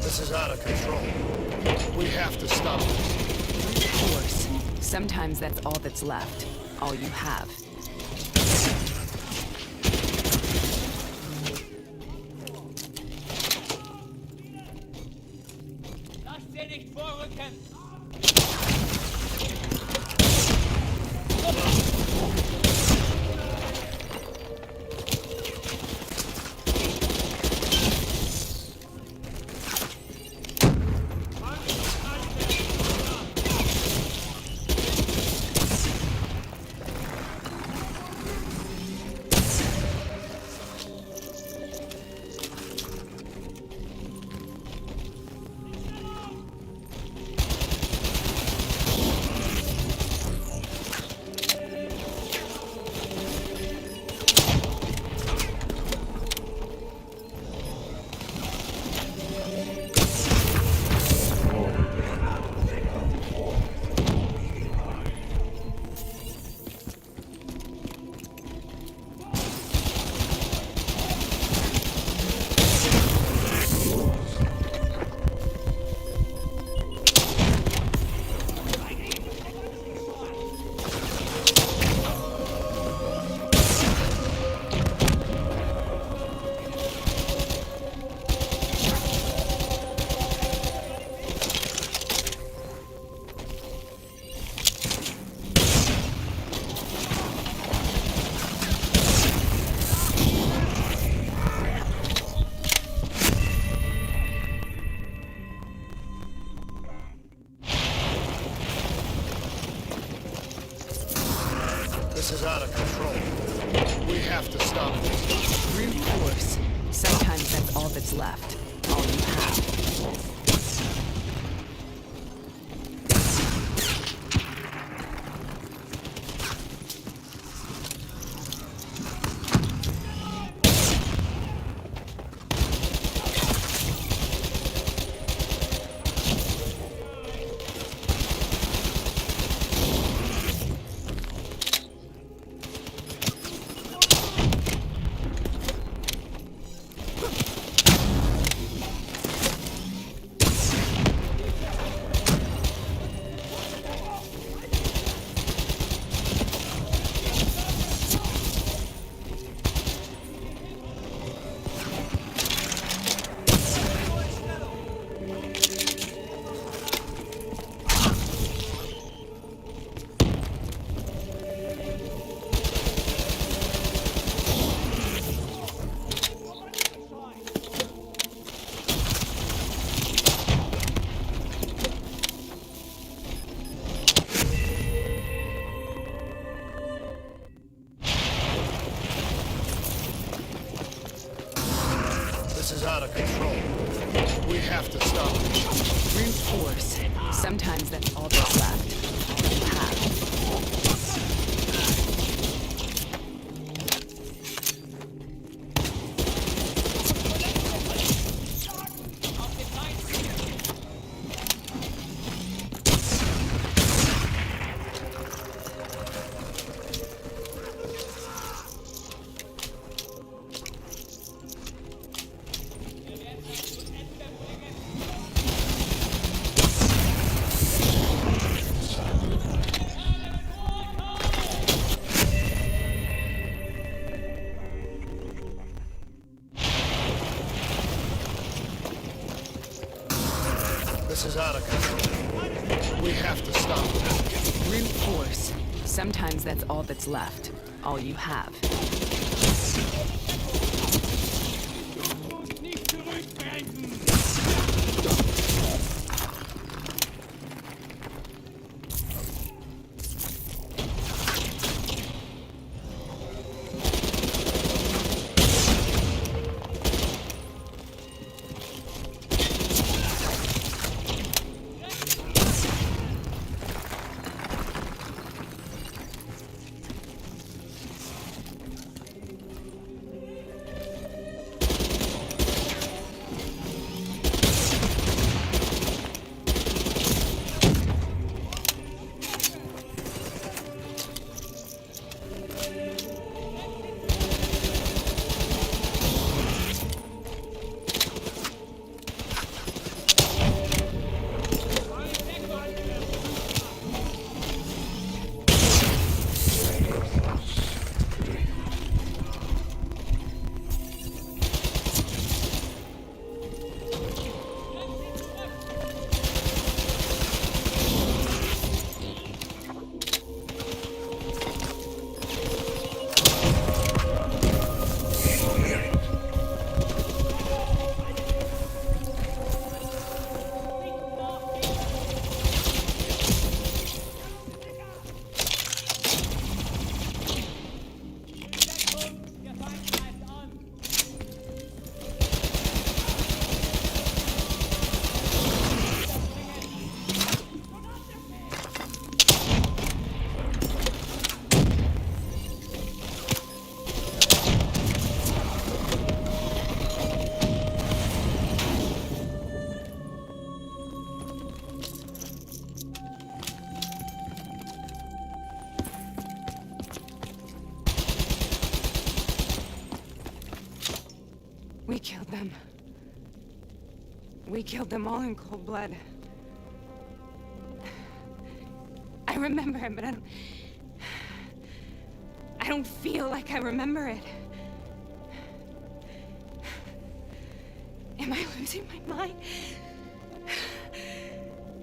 This is out of control. We have to stop this. Brute force. Sometimes that's all that's left. All you have. Lass sie nicht vorrücken! This is out of control. We have to stop this. Brute force. Sometimes that's all that's left. All you have. This is out of control. We have to stop this. Brute force. Sometimes that's all that's left. All you have. This is out of control. We have to stop this. Brute force. Sometimes that's all that's left. All you have. We killed them. We killed them all in cold blood. I remember it, but I don't feel like I remember it. Am I losing my mind?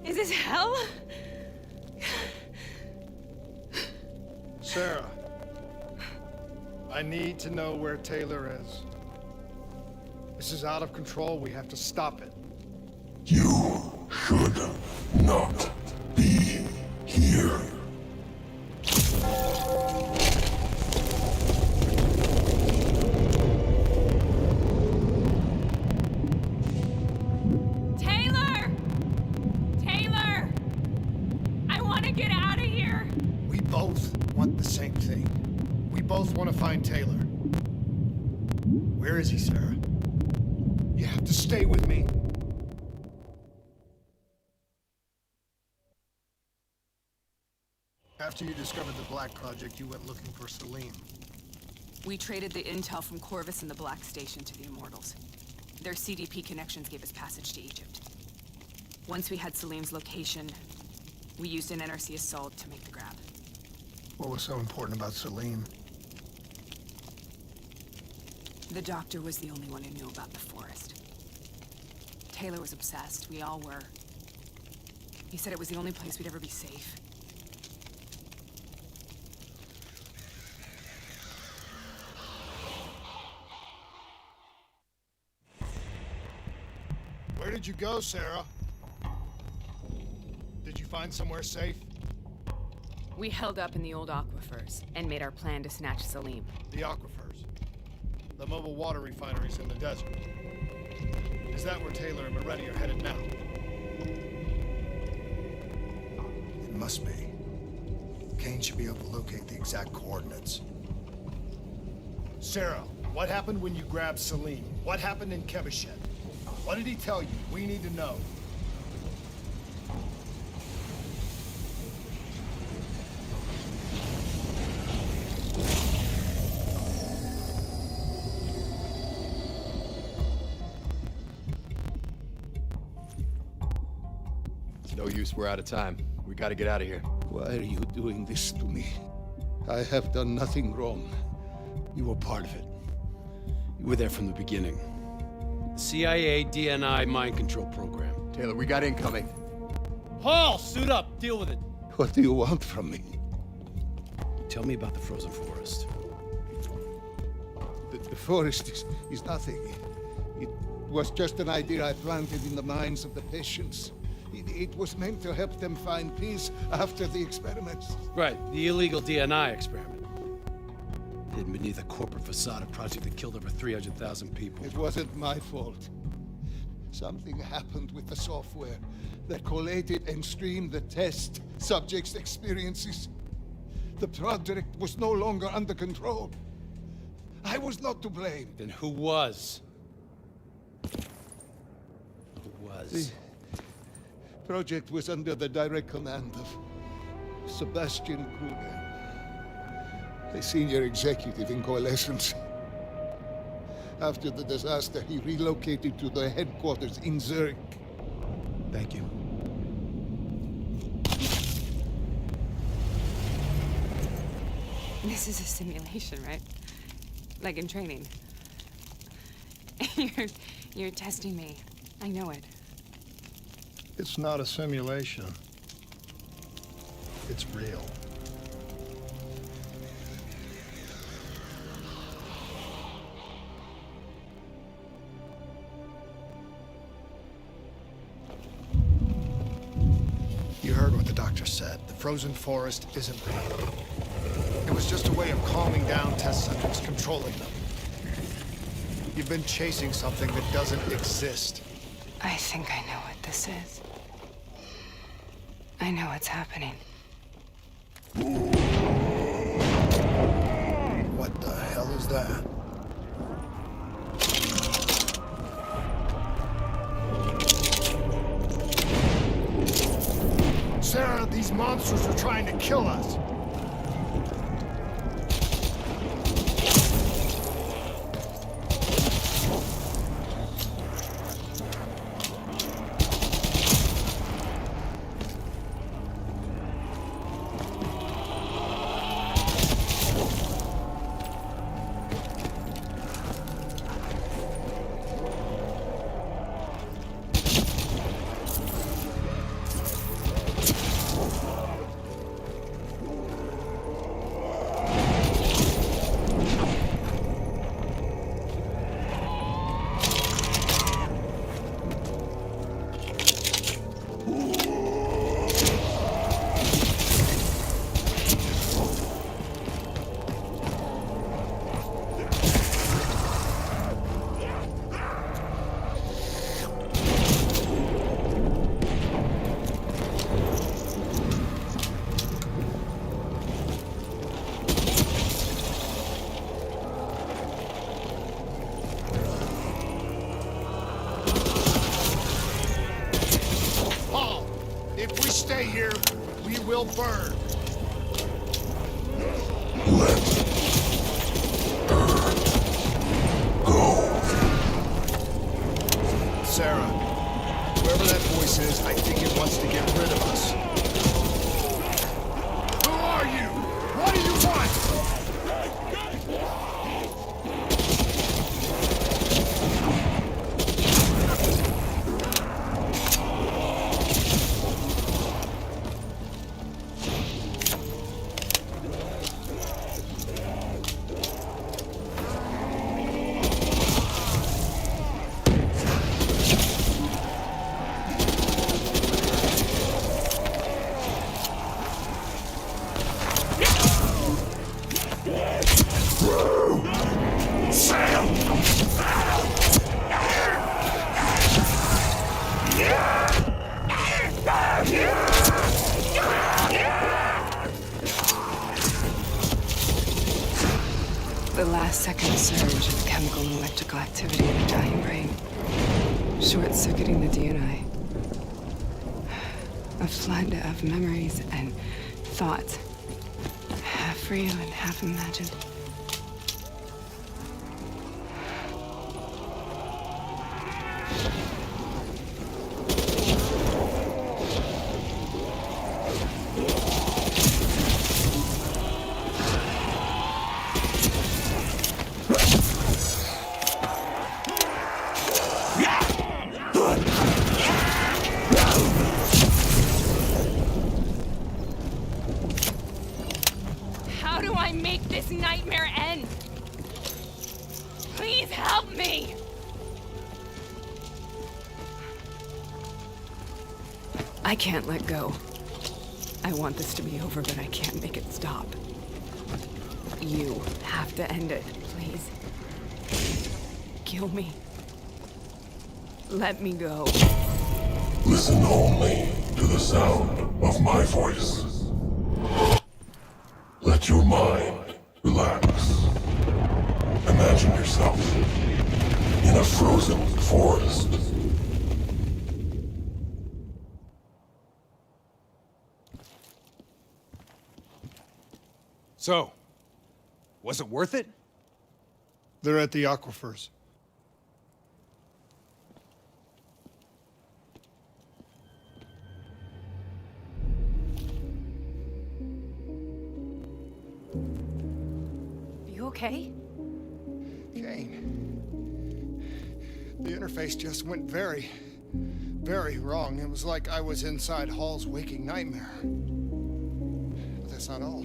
Is this hell? Sarah, I need to know where Taylor is. This is out of control. We have to stop it. You should not be here. Taylor! Taylor! I want to get out of here! We both want the same thing. We both want to find Taylor. Where is he, Sarah? You have to stay with me. After you discovered the Black Project, you went looking for Salim. We traded the intel from Corvus and the Black Station to the Immortals. Their CDP connections gave us passage to Egypt. Once we had Salim's location, we used an NRC assault to make the grab. What was so important about Salim? The doctor was the only one who knew about the forest. Taylor was obsessed. We all were. He said it was the only place we'd ever be safe. Where did you go, Sarah? Did you find somewhere safe? We held up in the old aquifers and made our plan to snatch Salim. The aquifers. The mobile water refineries in the desert. Is that where Taylor and Moretti are headed now? It must be. Kane should be able to locate the exact coordinates. Sarah, what happened when you grabbed Salim? What happened in Kebashet? What did he tell you? We need to know. It's no use, we're out of time. We gotta get out of here. Why are you doing this to me? I have done nothing wrong. You were part of it. You were there from the beginning. CIA DNI mind control program. Taylor, we got incoming. Paul, suit up. Deal with it. What do you want from me? Tell me about the frozen forest. The forest is nothing. It was just an idea I planted in the minds of the patients. It was meant to help them find peace after the experiments. Right, the illegal DNI experiment. Hidden beneath a corporate facade, a project that killed over 300,000 people. It wasn't my fault. Something happened with the software that collated and streamed the test subjects' experiences. The project was no longer under control. I was not to blame. Then who was? Who was? The project was under the direct command of Sebastian Kruger, a senior executive in Coalescence. After the disaster, he relocated to the headquarters in Zurich. Thank you. This is a simulation, right? Like in training. You're testing me. I know it. It's not a simulation. It's real. You heard what the doctor said. The frozen forest isn't real. It was just a way of calming down test subjects, controlling them. You've been chasing something that doesn't exist. I think I know what this is. I know what's happening. What the hell is that? Sarah, these monsters are trying to kill us. stay here, we will burn. Sarah, whoever that voice is, I think it wants to get rid of us. Who are you? What do you want? The last-second surge of chemical and electrical activity in the dying brain, short-circuiting the DNA. A flood of memories and thoughts, half real and half imagined. How do I make this nightmare end? Please help me! I can't let go. I want this to be over, but I can't make it stop. You have to end it, please. Kill me. Let me go. Listen only to the sound of my voice. Let your mind relax. Imagine yourself in a frozen forest. So, was it worth it? They're at the aquifers. You okay? Kane. The interface just went very, very wrong. It was like I was inside Hall's waking nightmare. But that's not all.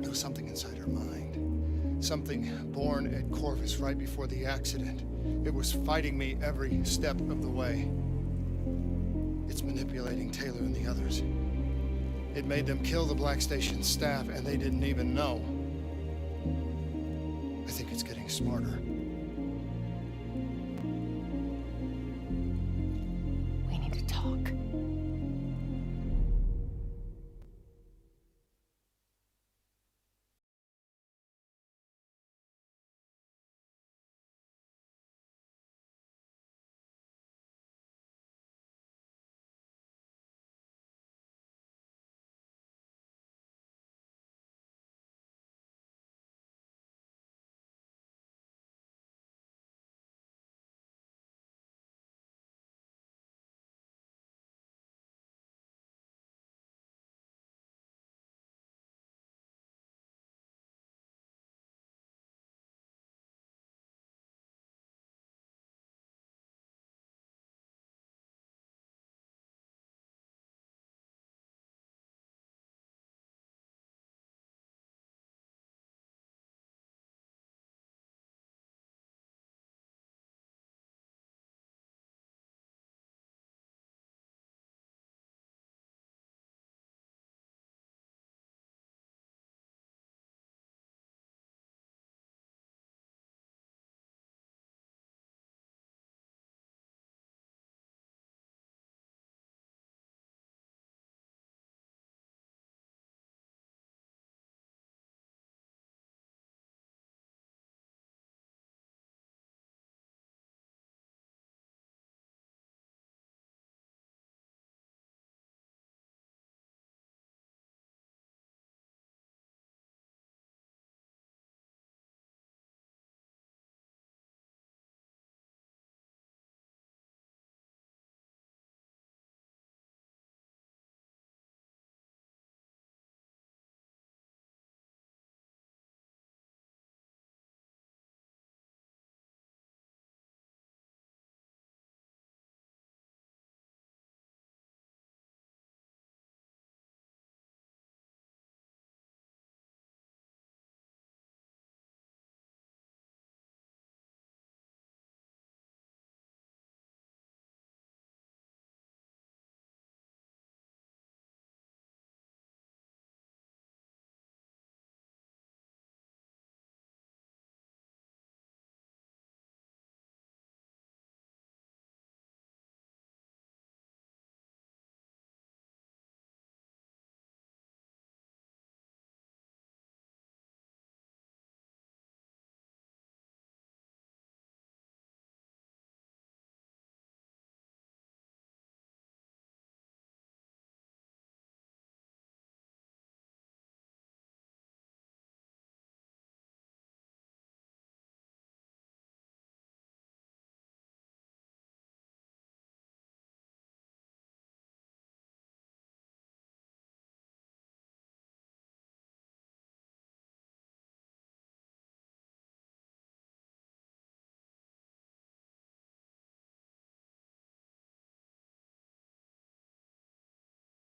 There was something inside her mind. Something born at Corvus right before the accident. It was fighting me every step of the way. It's manipulating Taylor and the others. It made them kill the Black Station staff, and they didn't even know. I think it's getting smarter.